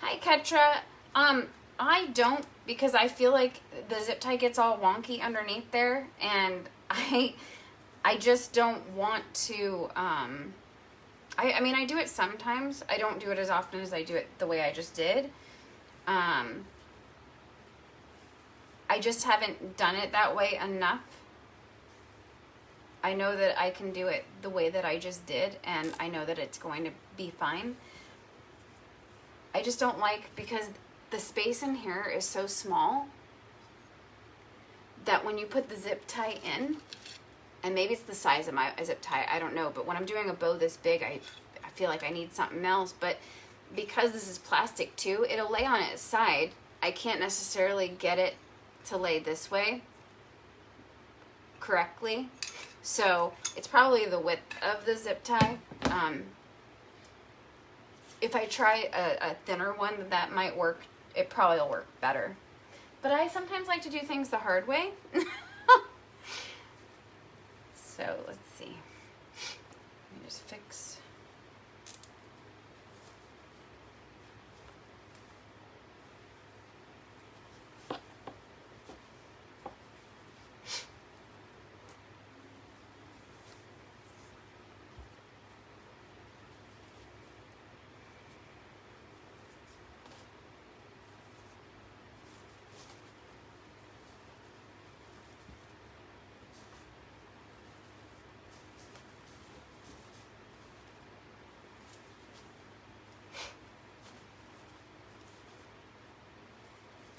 A: Hi, Ketra. I don't, because I feel like the zip tie gets all wonky underneath there, and I just don't want to, I mean, I do it sometimes. I don't do it as often as I do it the way I just did. I just haven't done it that way enough. I know that I can do it the way that I just did, and I know that it's going to be fine. I just don't like, because the space in here is so small that when you put the zip tie in, and maybe it's the size of my zip tie, I don't know, but when I'm doing a bow this big, I feel like I need something else. But because this is plastic too, it'll lay on its side. I can't necessarily get it to lay this way correctly. So it's probably the width of the zip tie. If I try a thinner one, that might work it probably will work better. But I sometimes like to do things the hard way. So let's see. Let me just fix.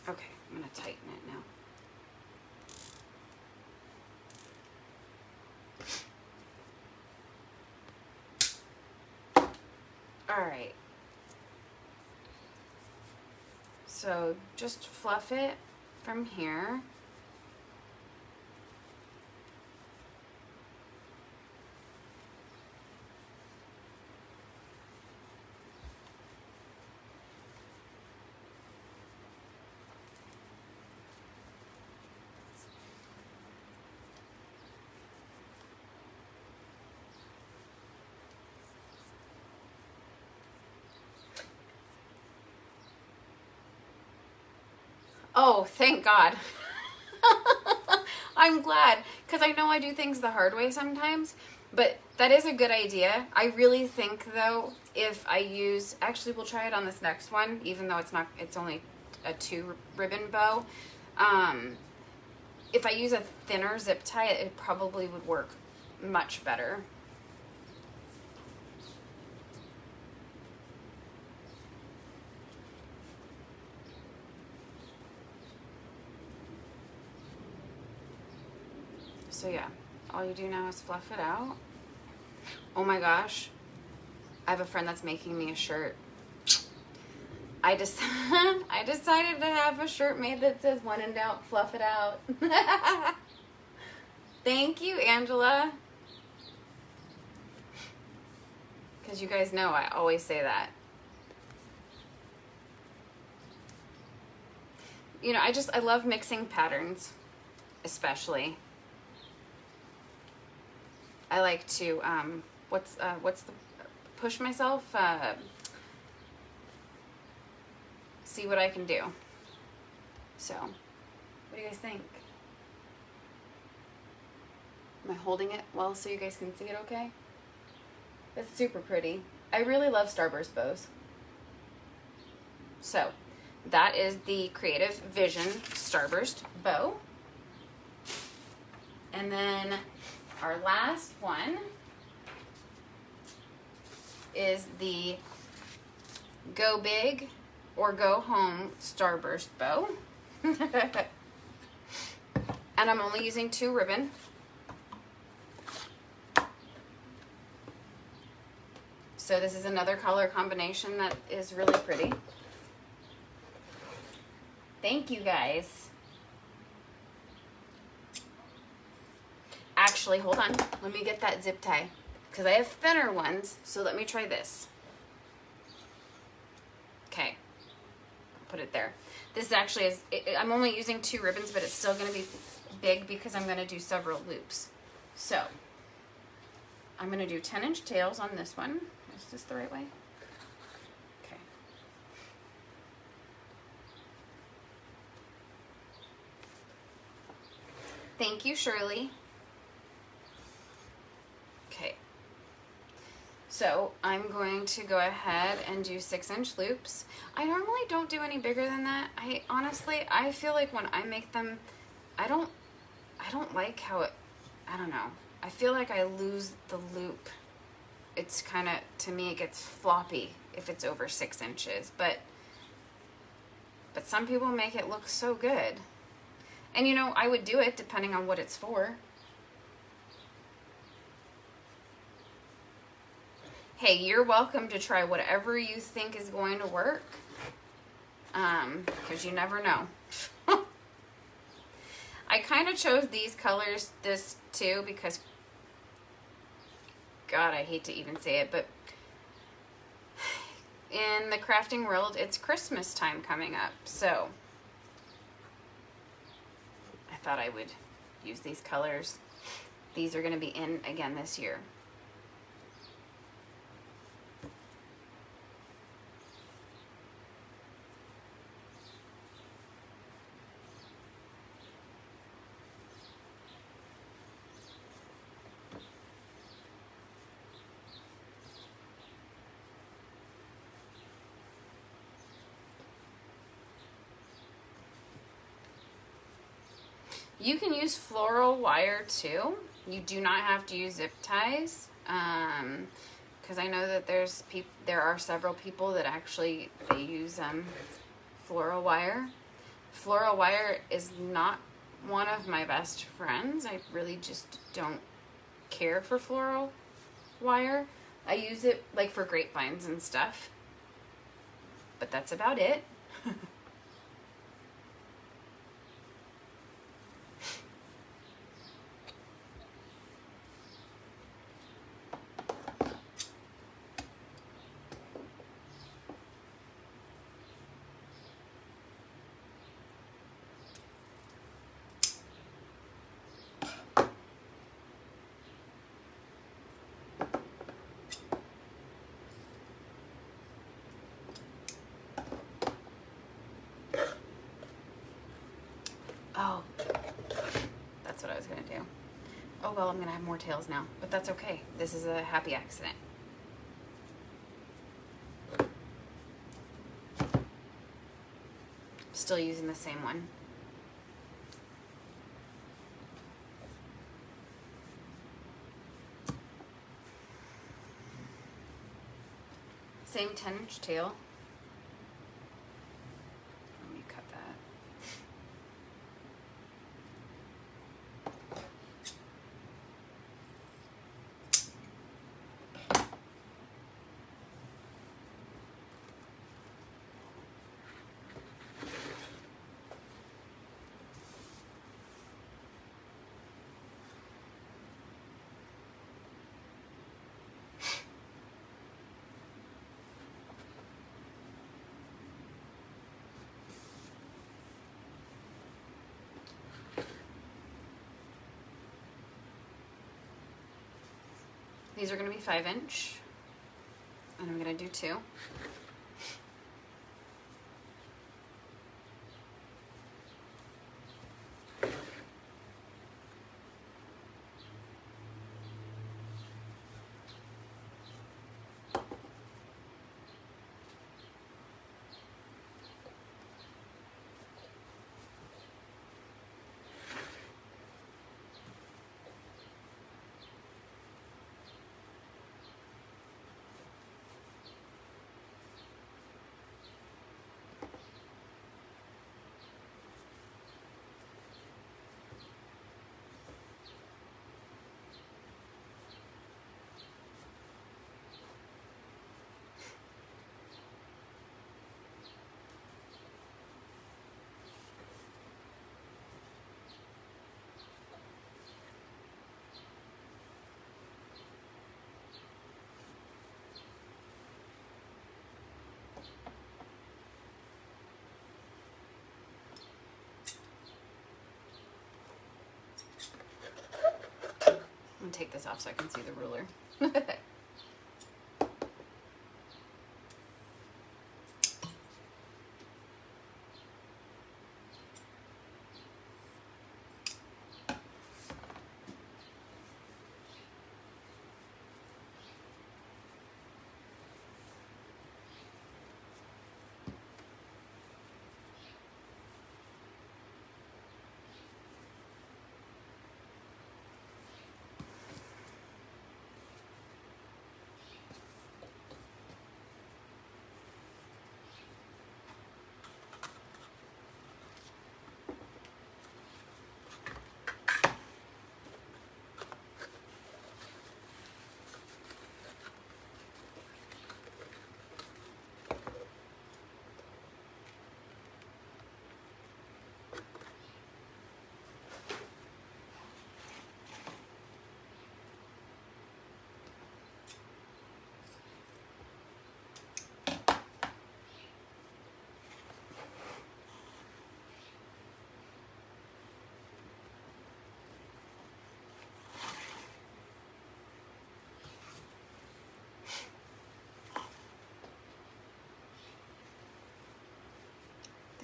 A: Okay, I'm gonna tighten it now. All right. So just fluff it from here. Oh, thank God. I'm glad, because I know I do things the hard way sometimes, but that is a good idea. I really think, though, if I use, actually we'll try it on this next one, even though it's only a 2-ribbon bow. If I use a thinner zip tie, it probably would work much better. So yeah, all you do now is fluff it out. Oh my gosh, I have a friend that's making me a shirt. I decided to have a shirt made that says when in doubt, fluff it out. Thank you, Angela. Because you guys know I always say that. You know, I love mixing patterns, especially. I like to, push myself, see what I can do. So, what do you guys think? Am I holding it well so you guys can see it okay? It's super pretty. I really love Starburst bows. So, that is the Creative Vision Starburst bow. And then our last one is the Go Big or Go Home Starburst bow. And I'm only using 2 ribbon. So this is another color combination that is really pretty. Thank you guys. Actually, hold on. Let me get that zip tie because I have thinner ones. So let me try this. Okay. Put it there. This actually is, I'm only using 2 ribbons, but it's still going to be big because I'm going to do several loops. So I'm going to do 10-inch tails on this one. Is this the right way? Okay. Thank you, Shirley. Okay. So I'm going to go ahead and do 6-inch loops. I normally don't do any bigger than that. I feel like when I make them, I don't like how it, I don't know. I feel like I lose the loop. It's kind of, to me, it gets floppy if it's over 6 inches, but some people make it look so good. And you know, I would do it depending on what it's for. Hey, you're welcome to try whatever you think is going to work, because you never know. I kind of chose these colors, this too, because God, I hate to even say it, but in the crafting world, it's Christmas time coming up, so I thought I would use these colors. These are going to be in again this year. You can use floral wire too. You do not have to use zip ties, because I know that there are several people that actually they use floral wire. Floral wire is not one of my best friends. I really just don't care for floral wire. I use it like for grapevines and stuff, but that's about it. Oh, that's what I was going to do. Oh, well, I'm going to have more tails now, but that's okay. This is a happy accident. Still using the same one. Same 10-inch tail. Let me cut that. These are going to be 5-inch, and I'm going to do 2. I'm gonna take this off so I can see the ruler.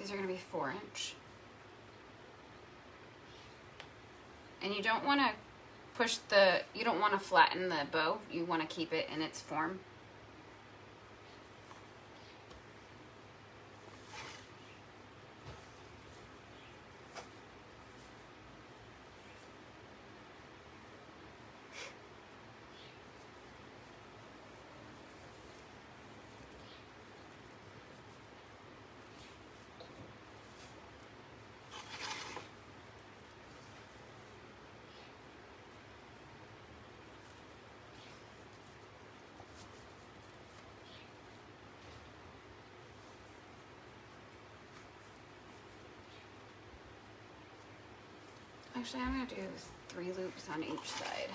A: These are going to be 4-inch. And you don't want to you don't want to flatten the bow. You want to keep it in its form. Actually, I'm going to do 3 loops on each side.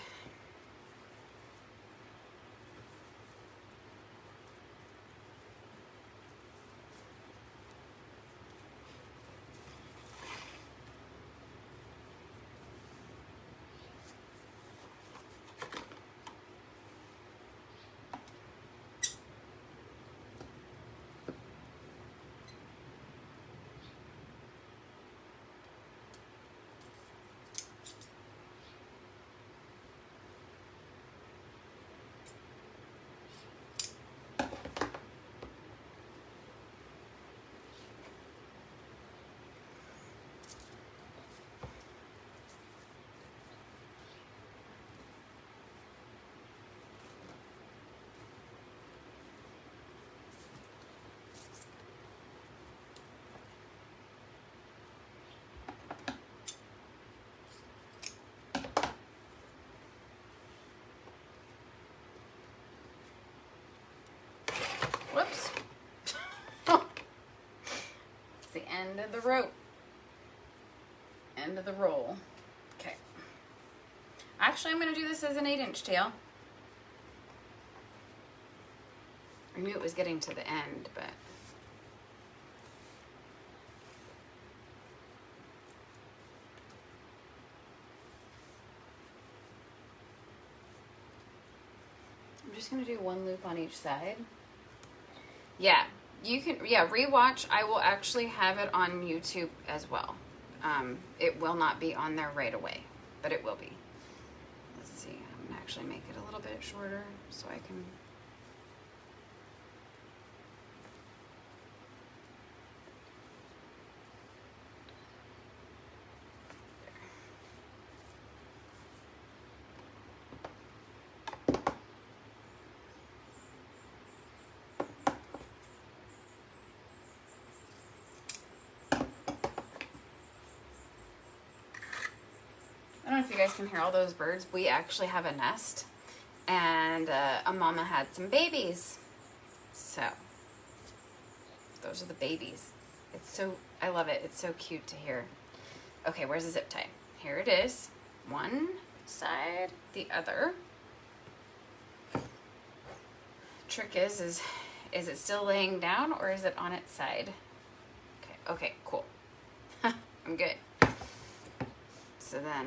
A: Whoops. It's the end of the rope. End of the roll. Okay. Actually, I'm going to do this as an 8-inch tail. I knew it was getting to the end, but... I'm just going to do 1 loop on each side. Yeah, you can, rewatch. I will actually have it on YouTube as well. It will not be on there right away, but it will be. Let's see, I'm going to actually make it a little bit shorter so I can... I don't know if you guys can hear all those birds. We actually have a nest, and a mama had some babies. So, those are the babies. It's so, I love it. It's so cute to hear. Okay, where's the zip tie? Here it is. One side, the other. Trick is it still laying down or is it on its side? Okay, cool. I'm good. So then,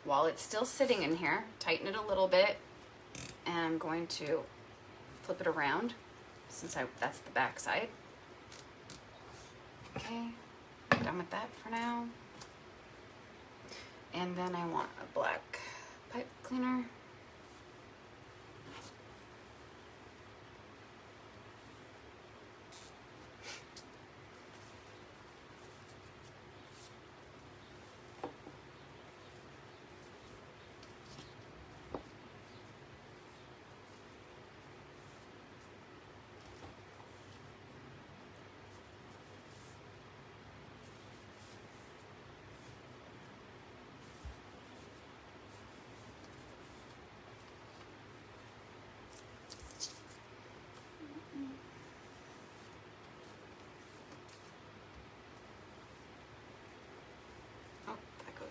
A: while it's still sitting in here, tighten it a little bit, and I'm going to flip it around since that's the back side. Okay, done with that for now. And then I want a black pipe cleaner.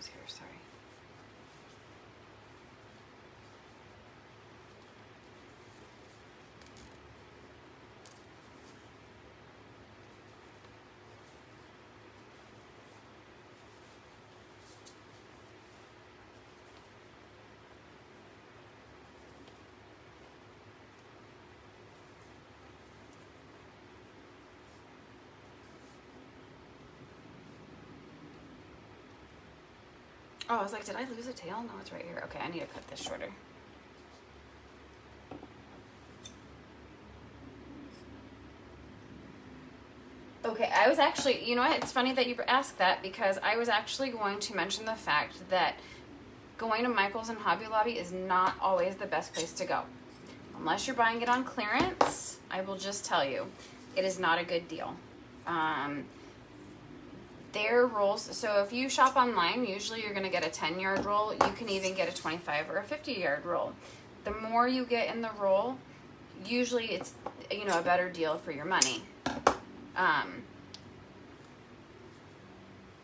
A: Here, sorry. Oh, I was like, did I lose a tail? No, it's right here. Okay, I need to cut this shorter. Okay, I was actually, you know what, it's funny that you asked that because I was actually going to mention the fact that going to Michael's and Hobby Lobby is not always the best place to go. Unless you're buying it on clearance, I will just tell you, it is not a good deal. Their rolls, so if you shop online, usually you're going to get a 10-yard roll. You can even get a 25 or a 50-yard roll. The more you get in the roll, usually it's, you know, a better deal for your money.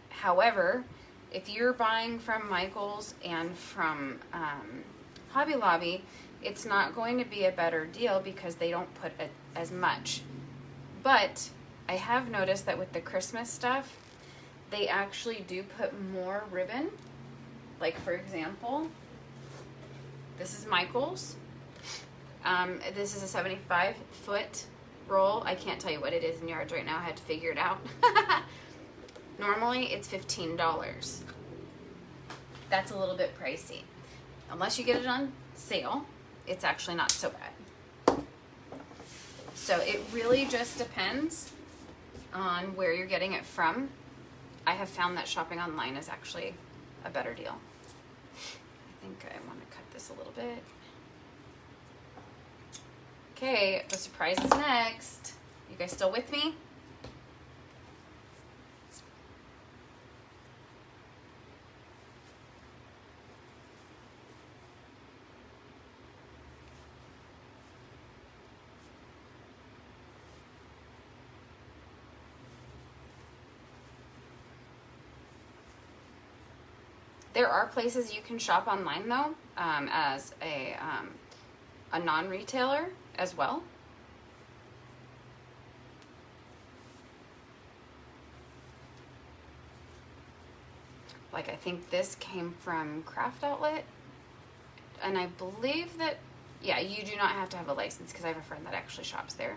A: However, if you're buying from Michael's and from Hobby Lobby, it's not going to be a better deal because they don't put as much. But I have noticed that with the Christmas stuff, they actually do put more ribbon. Like, for example, this is Michael's. This is a 75-foot roll. I can't tell you what it is in yards right now. I had to figure it out. Normally, it's $15. That's a little bit pricey. Unless you get it on sale, it's actually not so bad. So it really just depends on where you're getting it from. I have found that shopping online is actually a better deal. I think I want to cut this a little bit. Okay, the surprise is next. You guys still with me? There are places you can shop online though, as a non-retailer as well. Like, I think this came from Craft Outlet, and I believe that, yeah, you do not have to have a license because I have a friend that actually shops there.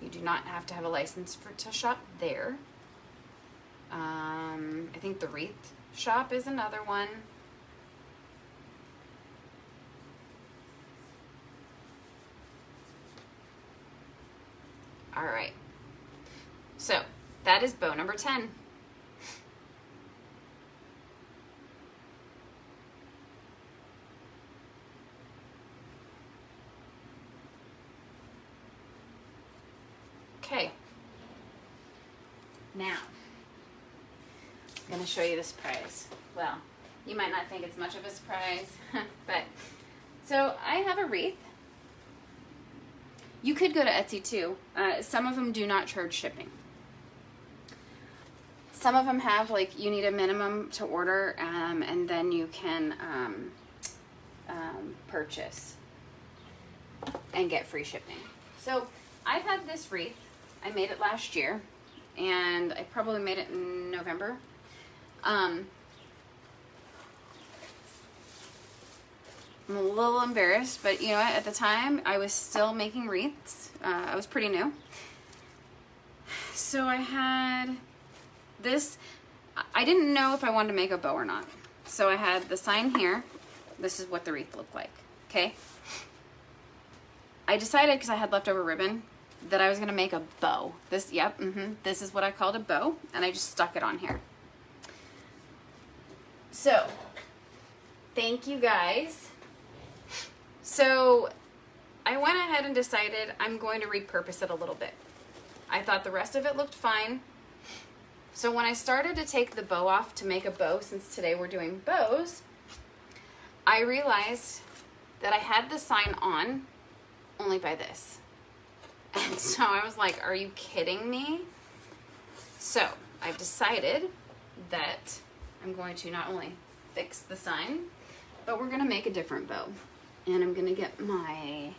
A: You do not have to have a license to shop there. I think the Wreath Shop is another one. All right. So that is bow number 10. Okay. Now, I'm going to show you the surprise. Well, you might not think it's much of a surprise, but so I have a wreath. You could go to Etsy too. Some of them do not charge shipping. Some of them have, like, you need a minimum to order, and then you can purchase and get free shipping. So I've had this wreath. I made it last year, and I probably made it in November. I'm a little embarrassed, but you know what? At the time, I was still making wreaths. I was pretty new. So I had this. I didn't know if I wanted to make a bow or not. So I had the sign here. This is what the wreath looked like. Okay. I decided, because I had leftover ribbon, that I was going to make a bow. This, yep, this is what I called a bow, and I just stuck it on here. So, thank you guys. So, I went ahead and decided I'm going to repurpose it a little bit. I thought the rest of it looked fine. So when I started to take the bow off to make a bow, since today we're doing bows, I realized that I had the sign on only by this. And so I was like, are you kidding me? So I've decided that I'm going to not only fix the sign, but we're going to make a different bow. And I'm going to get my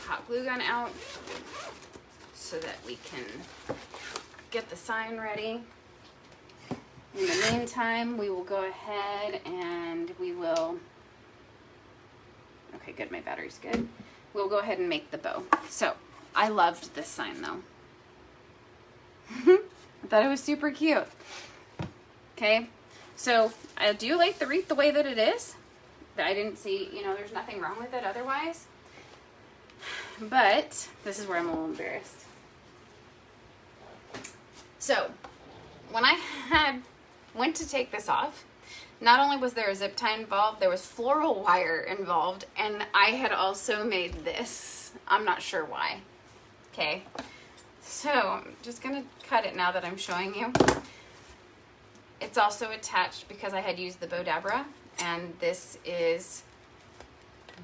A: hot glue gun out so that we can get the sign ready. In the meantime, we will go ahead and we will, okay, good, my battery's good. We'll go ahead and make the bow. So, I loved this sign though. I thought it was super cute. Okay, So I do like the wreath the way that it is. I didn't see, you know, there's nothing wrong with it otherwise. But this is where I'm a little embarrassed. So when I went to take this off, not only was there a zip tie involved, there was floral wire involved, and I had also made this. I'm not sure why. Okay, so I'm just gonna cut it now that I'm showing you. It's also attached because I had used the Bow Dabra, and this is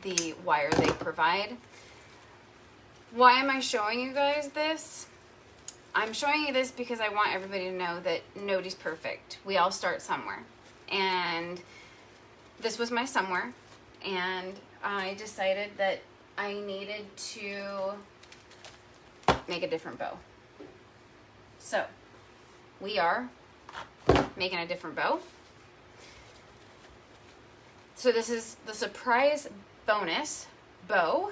A: the wire they provide. Why am I showing you guys this? I'm showing you this because I want everybody to know that nobody's perfect. We all start somewhere. And this was my somewhere. And I decided that I needed to make a different bow. So we are making a different bow. So this is the surprise bonus bow.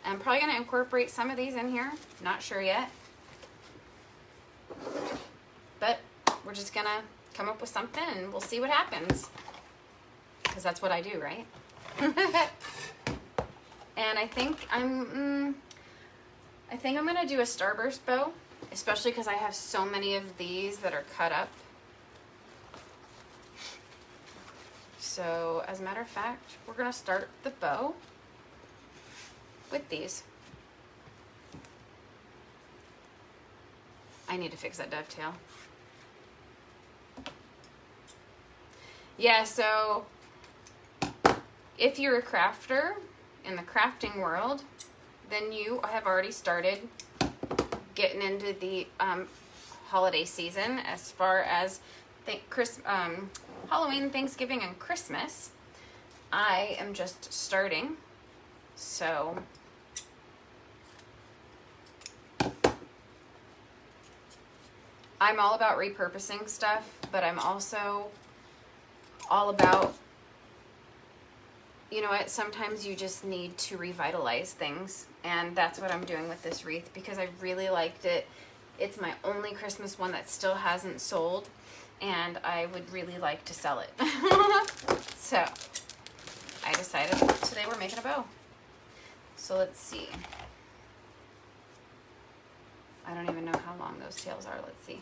A: I'm probably going to incorporate some of these in here. Not sure yet. But we're just going to come up with something and we'll see what happens. Because that's what I do, right? And I think I'm going to do a Starburst bow, especially because I have so many of these that are cut up. So as a matter of fact, we're going to start the bow with these. I need to fix that dovetail. Yeah, so if you're a crafter in the crafting world, then you have already started getting into the holiday season as far as Halloween, Thanksgiving, and Christmas. I am just starting, so I'm all about repurposing stuff, but I'm also all about, you know what, sometimes you just need to revitalize things, and that's what I'm doing with this wreath because I really liked it. It's my only Christmas one that still hasn't sold, and I would really like to sell it. So I decided today we're making a bow. So let's see. I don't even know how long those tails are. Let's see.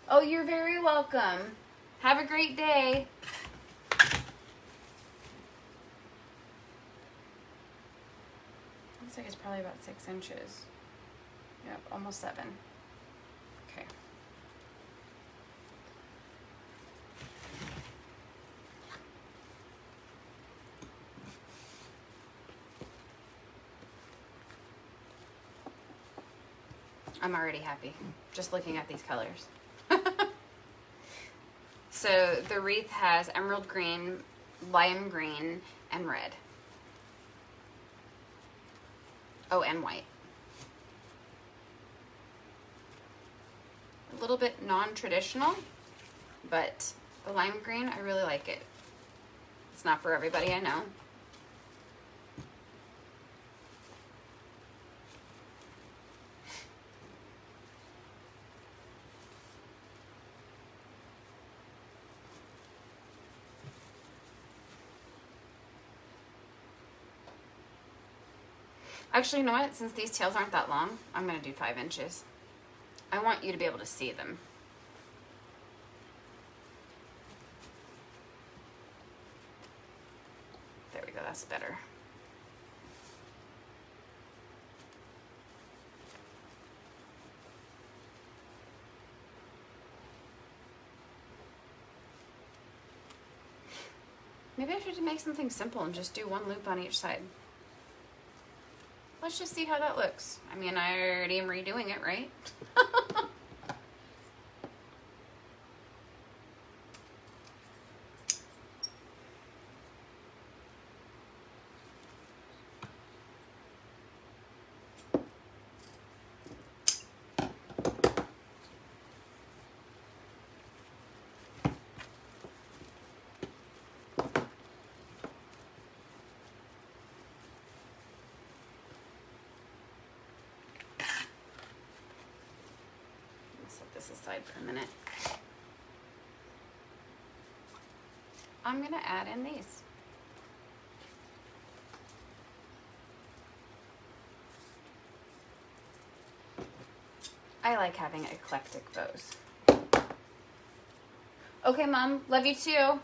A: Oh, you're very welcome. Have a great day. Looks like it's probably about 6 inches. Yep, almost 7. Okay. I'm already happy just looking at these colors. So the wreath has emerald green, lime green, and red. Oh, and white. A little bit non-traditional, but the lime green, I really like it. It's not for everybody, I know. Actually, you know what? Since these tails aren't that long, I'm going to do 5 inches. I want you to be able to see them. There we go. That's better. Maybe I should make something simple and just do 1 loop on each side. Let's just see how that looks. I mean, I already am redoing it, right? set this aside for a minute. I'm gonna add in these. I like having eclectic bows. Okay, Mom, love you too.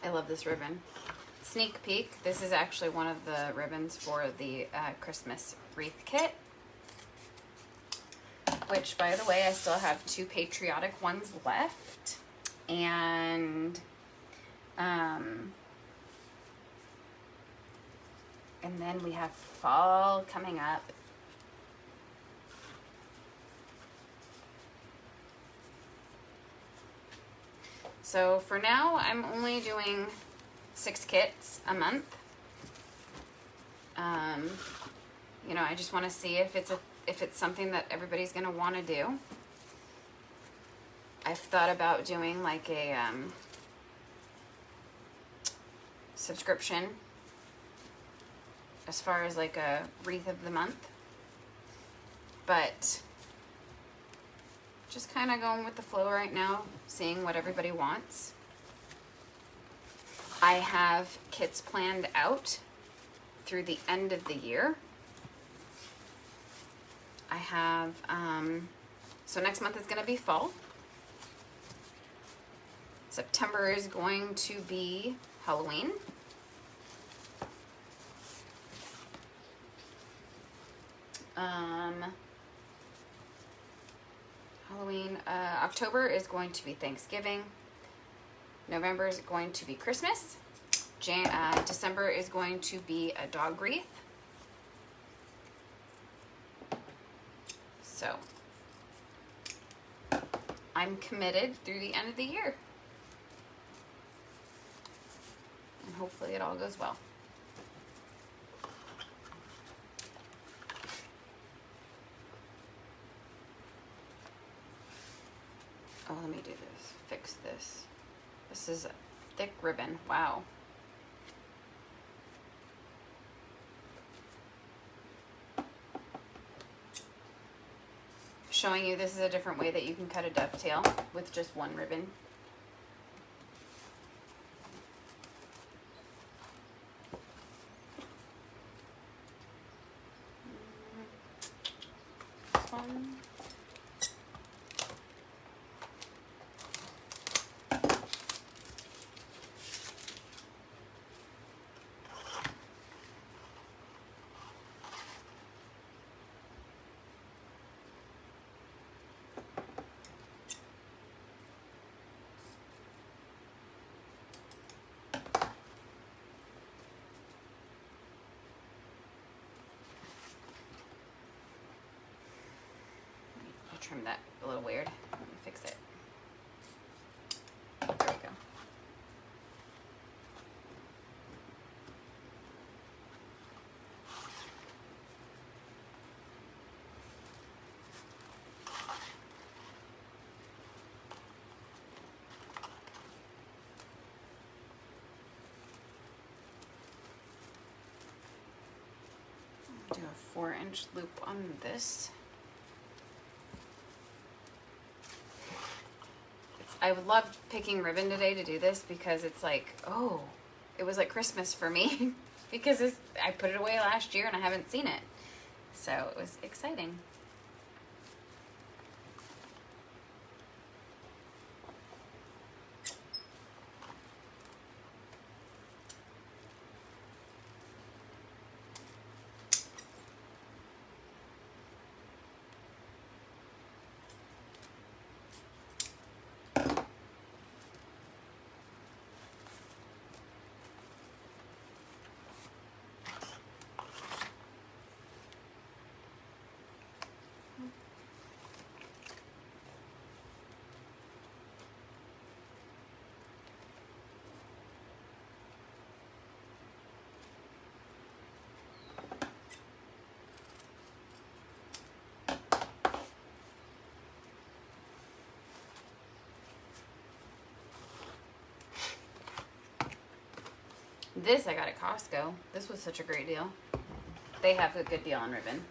A: I love this ribbon. Sneak peek, this is actually one of the ribbons for the Christmas wreath kit, which, by the way, I still have 2 patriotic ones left, and then we have fall coming up. So for now, I'm only doing 6 kits a month. You know, I just want to see if it's something that everybody's going to want to do. I've thought about doing like a subscription as far as like a wreath of the month, but just kind of going with the flow right now, seeing what everybody wants. I have kits planned out through the end of the year. I have, so next month is going to be fall. September is going to be Halloween. October is going to be Thanksgiving. November is going to be Christmas. December is going to be a dog wreath. So I'm committed through the end of the year. And hopefully it all goes well. Oh, let me do this. Fix this. This is a thick ribbon. Wow. Showing you this is a different way that you can cut a dovetail with just one ribbon. This one. Trim that a little weird. Let me fix it. There we go. Do a 4-inch loop on this. I would love picking ribbon today to do this because it's like, oh, it was like Christmas for me because I put it away last year and I haven't seen it. So it was exciting. This I got at Costco. This was such a great deal. They have a good deal on ribbon.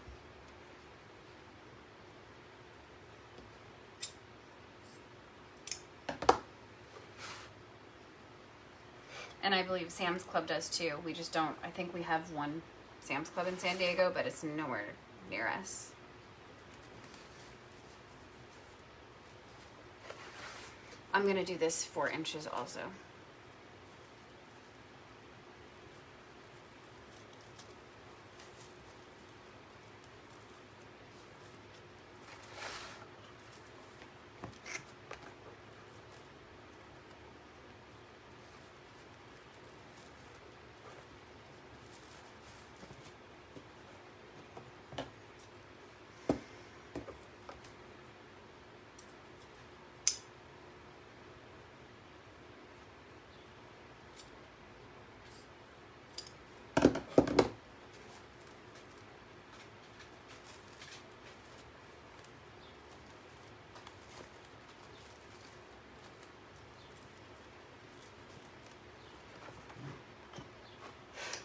A: And I believe Sam's Club does too. We just don't, I think we have one Sam's Club in San Diego, but it's nowhere near us. I'm gonna do this 4 inches also.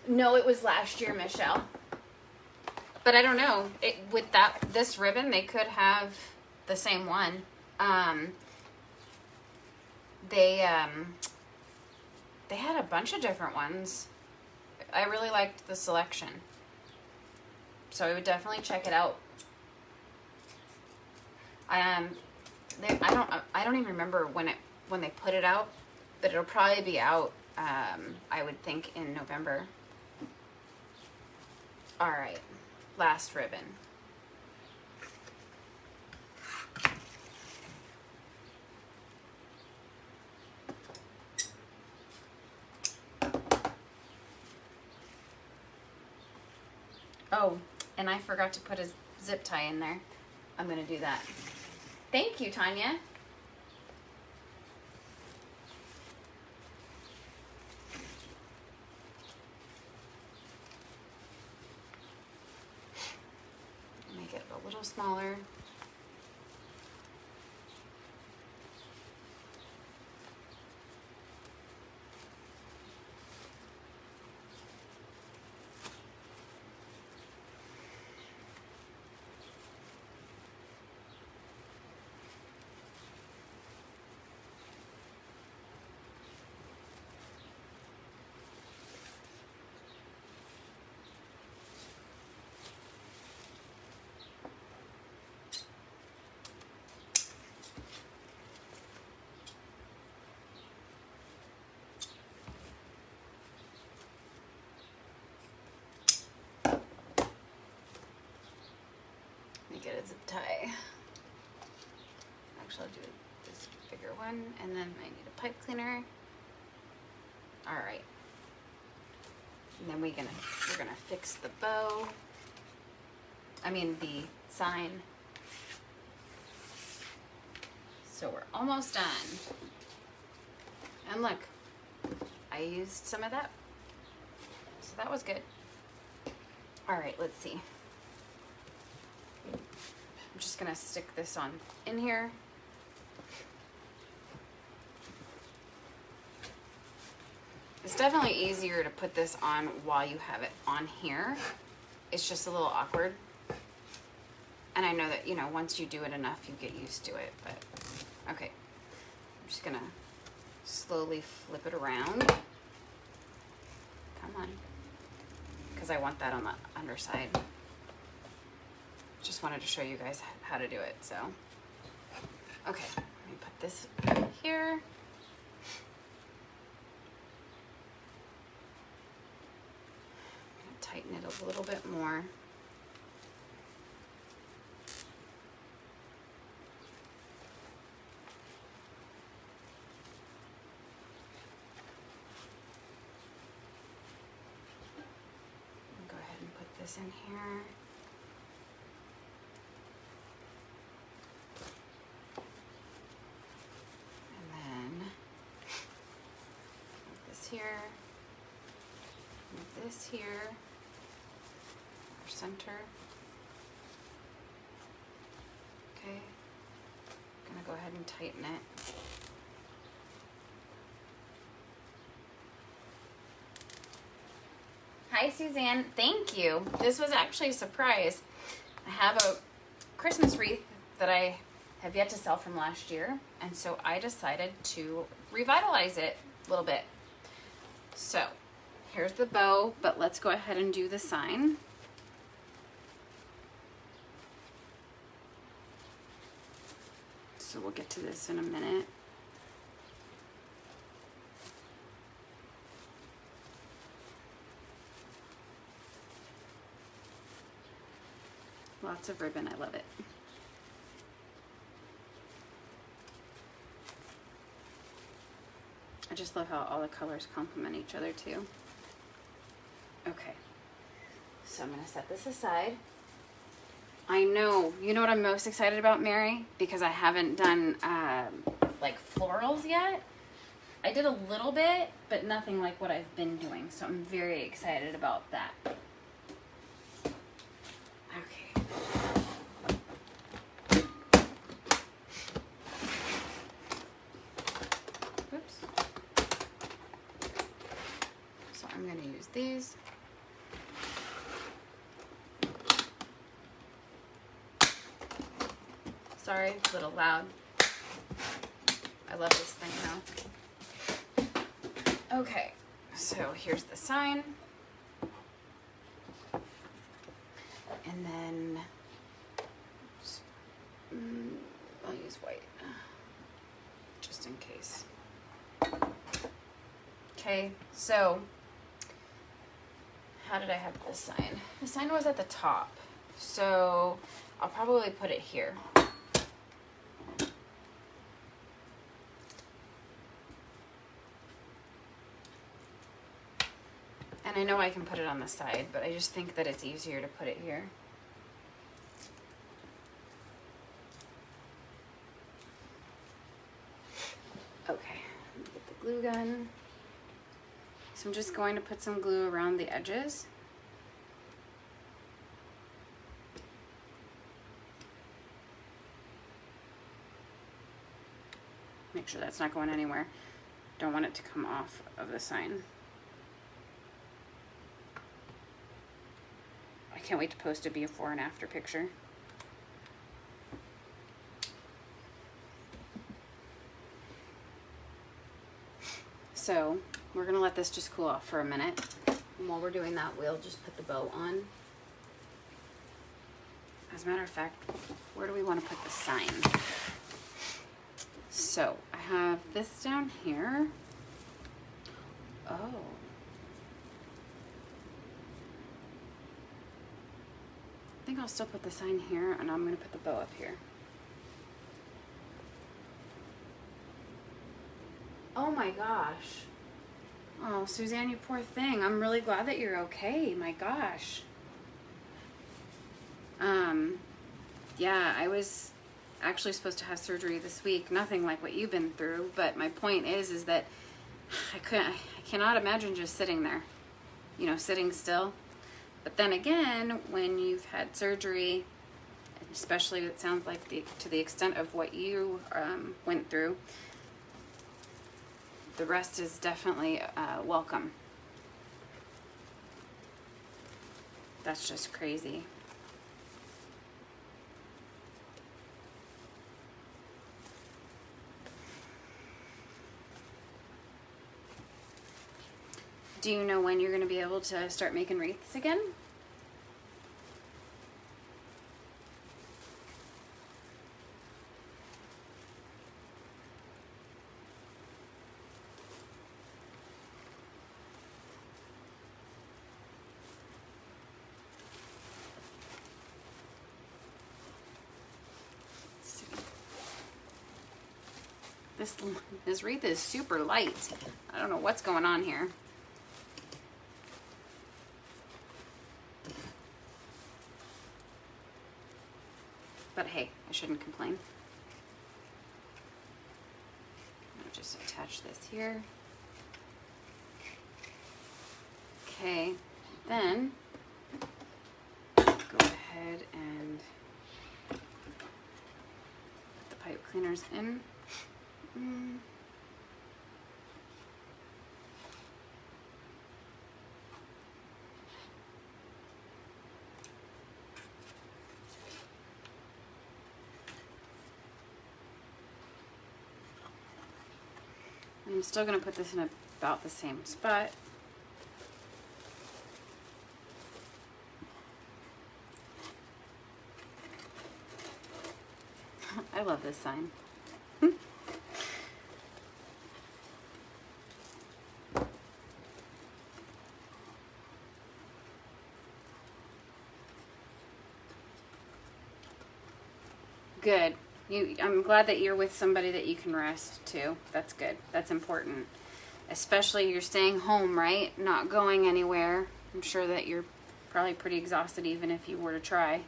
A: No, it was last year, Michelle. But I don't know. With this ribbon, they could have the same one. They had a bunch of different ones. I really liked the selection, so I would definitely check it out. I don't even remember when they put it out, but it'll probably be out. I would think in November. All right, last ribbon. Oh, and I forgot to put a zip tie in there. I'm gonna do that. Thank you, Tanya. Make it a little smaller. Get a zip tie. Actually, I'll do this bigger one, and then I need a pipe cleaner. All right, and then we're gonna fix the bow. I mean the sign. So we're almost done. And look, I used some of that, so that was good. All right, let's see. I'm just gonna stick this on in here. It's definitely easier to put this on while you have it on here. It's just a little awkward. And I know that, you know, once you do it enough, you get used to it, but okay. I'm just gonna slowly flip it around. Come on. Because I want that on the underside. Just wanted to show you guys how to do it, so. Okay, let me put this here. I'm gonna tighten it a little bit more. Go ahead and put this in here. Here, move this here, our center. Okay, I'm gonna go ahead and tighten it. Hi, Suzanne. Thank you. This was actually a surprise. I have a Christmas wreath that I have yet to sell from last year, and so I decided to revitalize it a little bit. So here's the bow, but let's go ahead and do the sign. So we'll get to this in a minute. Lots of ribbon, I love it. I just love how all the colors complement each other too. Okay, so I'm gonna set this aside. I know, you know what I'm most excited about, Mary? Because I haven't done like florals yet. I did a little bit, but nothing like what I've been doing. So I'm very excited about that. Okay. Oops. So I'm gonna use these. Sorry, it's a little loud. I love this thing now. Okay, so here's the sign. And then I'll use white just in case. Okay, so how did I have this sign? The sign was at the top, so I'll probably put it here. And I know I can put it on the side, but I just think that it's easier to put it here. Okay, get the glue gun. So I'm just going to put some glue around the edges. Make sure that's not going anywhere. Don't want it to come off of the sign. I can't wait to post a before and after picture. So we're gonna let this just cool off for a minute. And while we're doing that, we'll just put the bow on. As a matter of fact, where do we want to put the sign? So I have this down here. Oh. I think I'll still put the sign here, and I'm going to put the bow up here. Oh my gosh. Oh, Suzanne, you poor thing. I'm really glad that you're okay. My gosh. Yeah, I was actually supposed to have surgery this week. Nothing like what you've been through, but my point is that I cannot imagine just sitting there, you know, sitting still. But then again, when you've had surgery, especially it sounds like to the extent of what you went through, the rest is definitely welcome. That's just crazy. Do you know when you're going to be able to start making wreaths again? This wreath is super light. I don't know what's going on here. But hey, I shouldn't complain. I'll just attach this here. Okay, then go ahead and put the pipe cleaners in. I'm still going to put this in about the same spot. I love this sign. Good. I'm glad that you're with somebody that you can rest too. That's good. That's important. Especially you're staying home, right? Not going anywhere. I'm sure that you're probably pretty exhausted even if you were to try.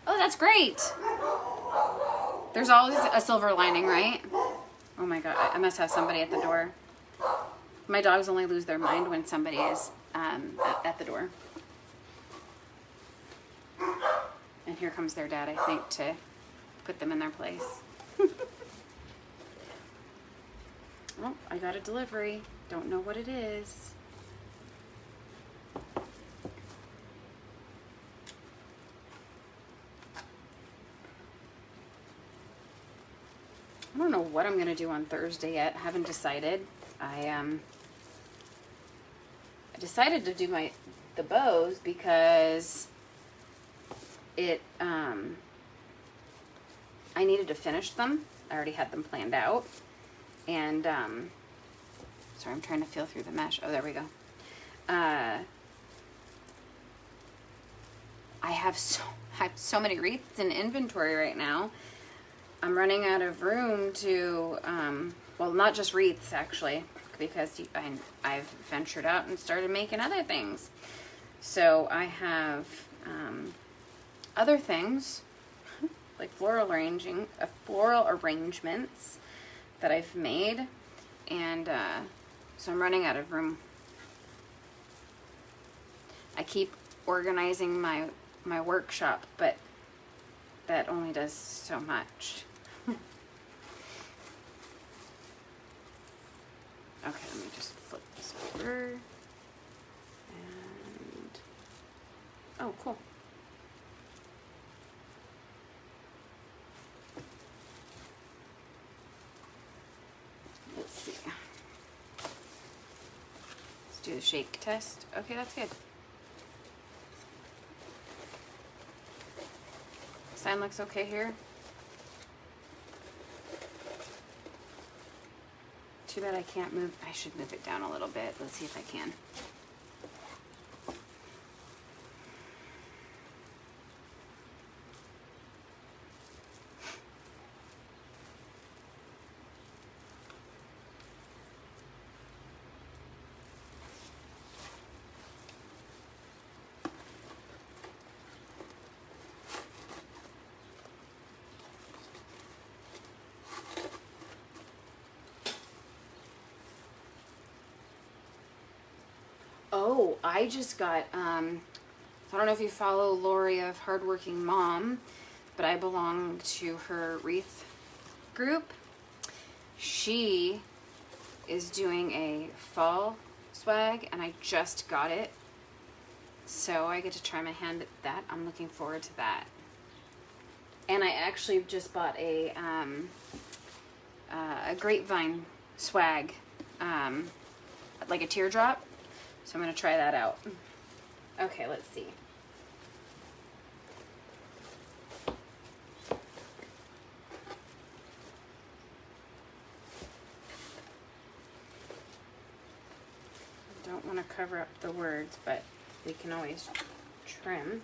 A: Oh, that's great. There's always a silver lining, right? Oh my God, I must have somebody at the door. My dogs only lose their mind when somebody is at the door. And here comes their dad, I think, to put them in their place. Oh, I got a delivery. Don't know what it is. I don't know what I'm gonna do on Thursday yet. Haven't decided. I decided to do the bows because I needed to finish them. I already had them planned out, and sorry, I'm trying to feel through the mesh. Oh, there we go. I have so many wreaths in inventory right now. I'm running out of room to, well, not just wreaths actually, because I've ventured out and started making other things. So I have other things like floral arrangements that I've made, and so I'm running out of room. I keep organizing my workshop, but that only does so much. Okay, let me just flip this over. And, oh, cool. Let's see. Let's do the shake test. Okay, that's good. Sign looks okay here. Too bad I can't move. I should move it down a little bit. Let's see if I can. Oh, I just got, I don't know if you follow Lori of Hardworking Mom, but I belong to her wreath group. She is doing a fall swag, and I just got it. So I get to try my hand at that. I'm looking forward to that. And I actually just bought a grapevine swag, like a teardrop. So I'm going to try that out. Okay, let's see. I don't want to cover up the words, but we can always trim.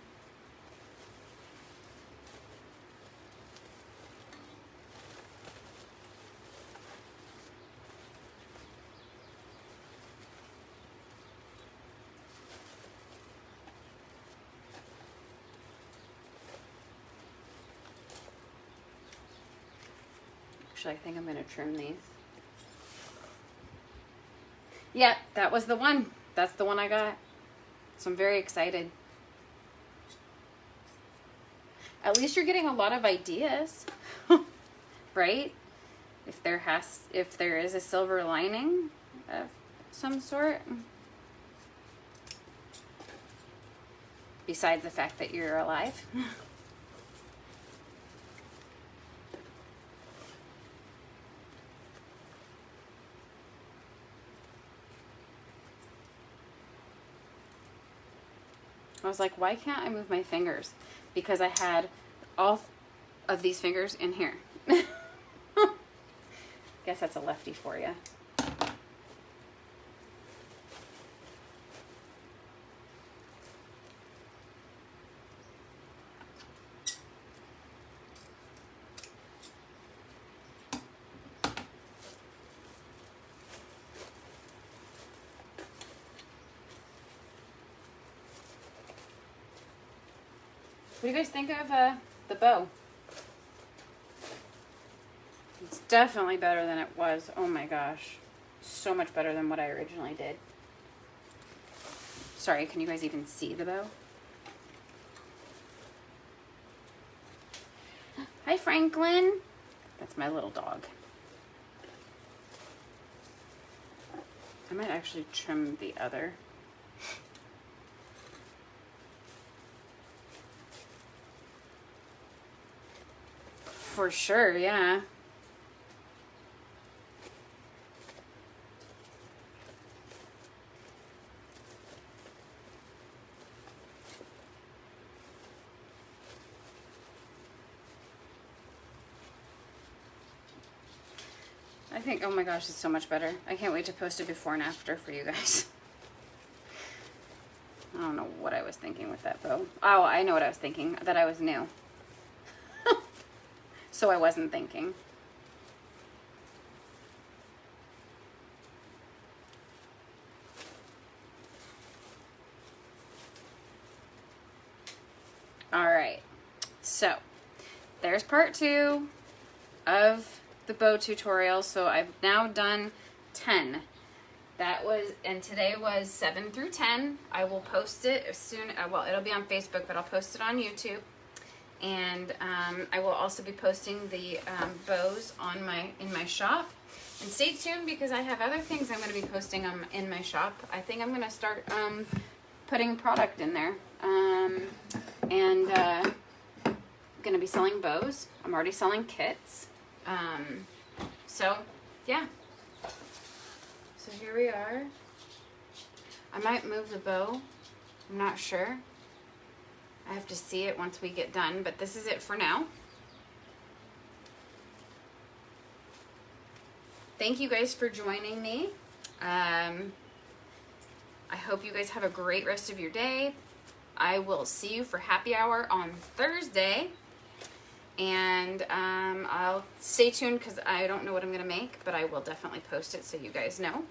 A: Actually, I think I'm going to trim these. Yeah, that was the one. That's the one I got. So I'm very excited. At least you're getting a lot of ideas, right? If there is a silver lining of some sort. Besides the fact that you're alive. I was like, why can't I move my fingers? Because I had all of these fingers in here. Guess that's a lefty for you. What do you guys think of the bow? It's definitely better than it was. Oh my gosh. So much better than what I originally did. Sorry, can you guys even see the bow? Hi, Franklin. That's my little dog. I might actually trim the other. For sure, yeah. I think, oh my gosh, it's so much better. I can't wait to post it before and after for you guys. I don't know what I was thinking with that bow. Oh, I know what I was thinking. That I was new. So I wasn't thinking. All right. So there's part 2 of the bow tutorial. So I've now done 10. That was, and today was 7 through 10. I will post it as soon, well, it'll be on Facebook, but I'll post it on YouTube. And I will also be posting the bows on in my shop. And stay tuned because I have other things I'm going to be posting in my shop. I think I'm going to start putting product in there. And going to be selling bows. I'm already selling kits. So, yeah. So here we are. I might move the bow. I'm not sure. I have to see it once we get done, but this is it for now. Thank you guys for joining me. I hope you guys have a great rest of your day. I will see you for happy hour on Thursday. And I'll stay tuned because I don't know what I'm going to make, but I will definitely post it so you guys know.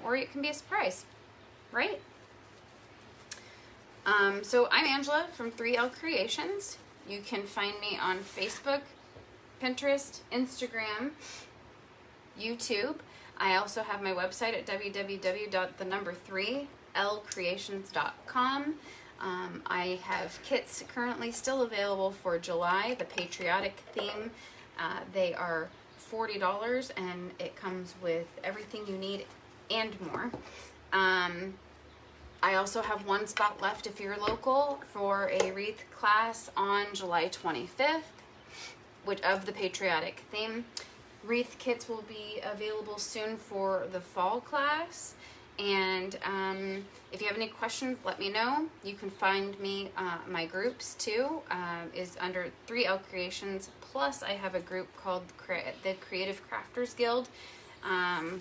A: Or it can be a surprise, right? So I'm Angela from 3L Creations. You can find me on Facebook, Pinterest, Instagram, YouTube. I also have my website at www.3lcreations.com. I have kits currently still available for July, the patriotic theme. They are $40 and it comes with everything you need and more. I also have one spot left if you're local for a wreath class on July 25th, which of the patriotic theme. Wreath kits will be available soon for the fall class. And if you have any questions, let me know. You can find me, my groups too, is under 3L Creations. Plus I have a group called the Creative Crafters Guild,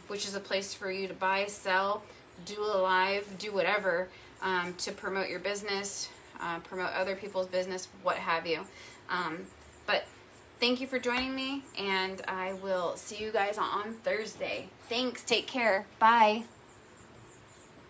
A: which is a place for you to buy, sell, do a live, do whatever, to promote your business, promote other people's business, what have you. But thank you for joining me, and I will see you guys on Thursday. Thanks. Take care. Bye.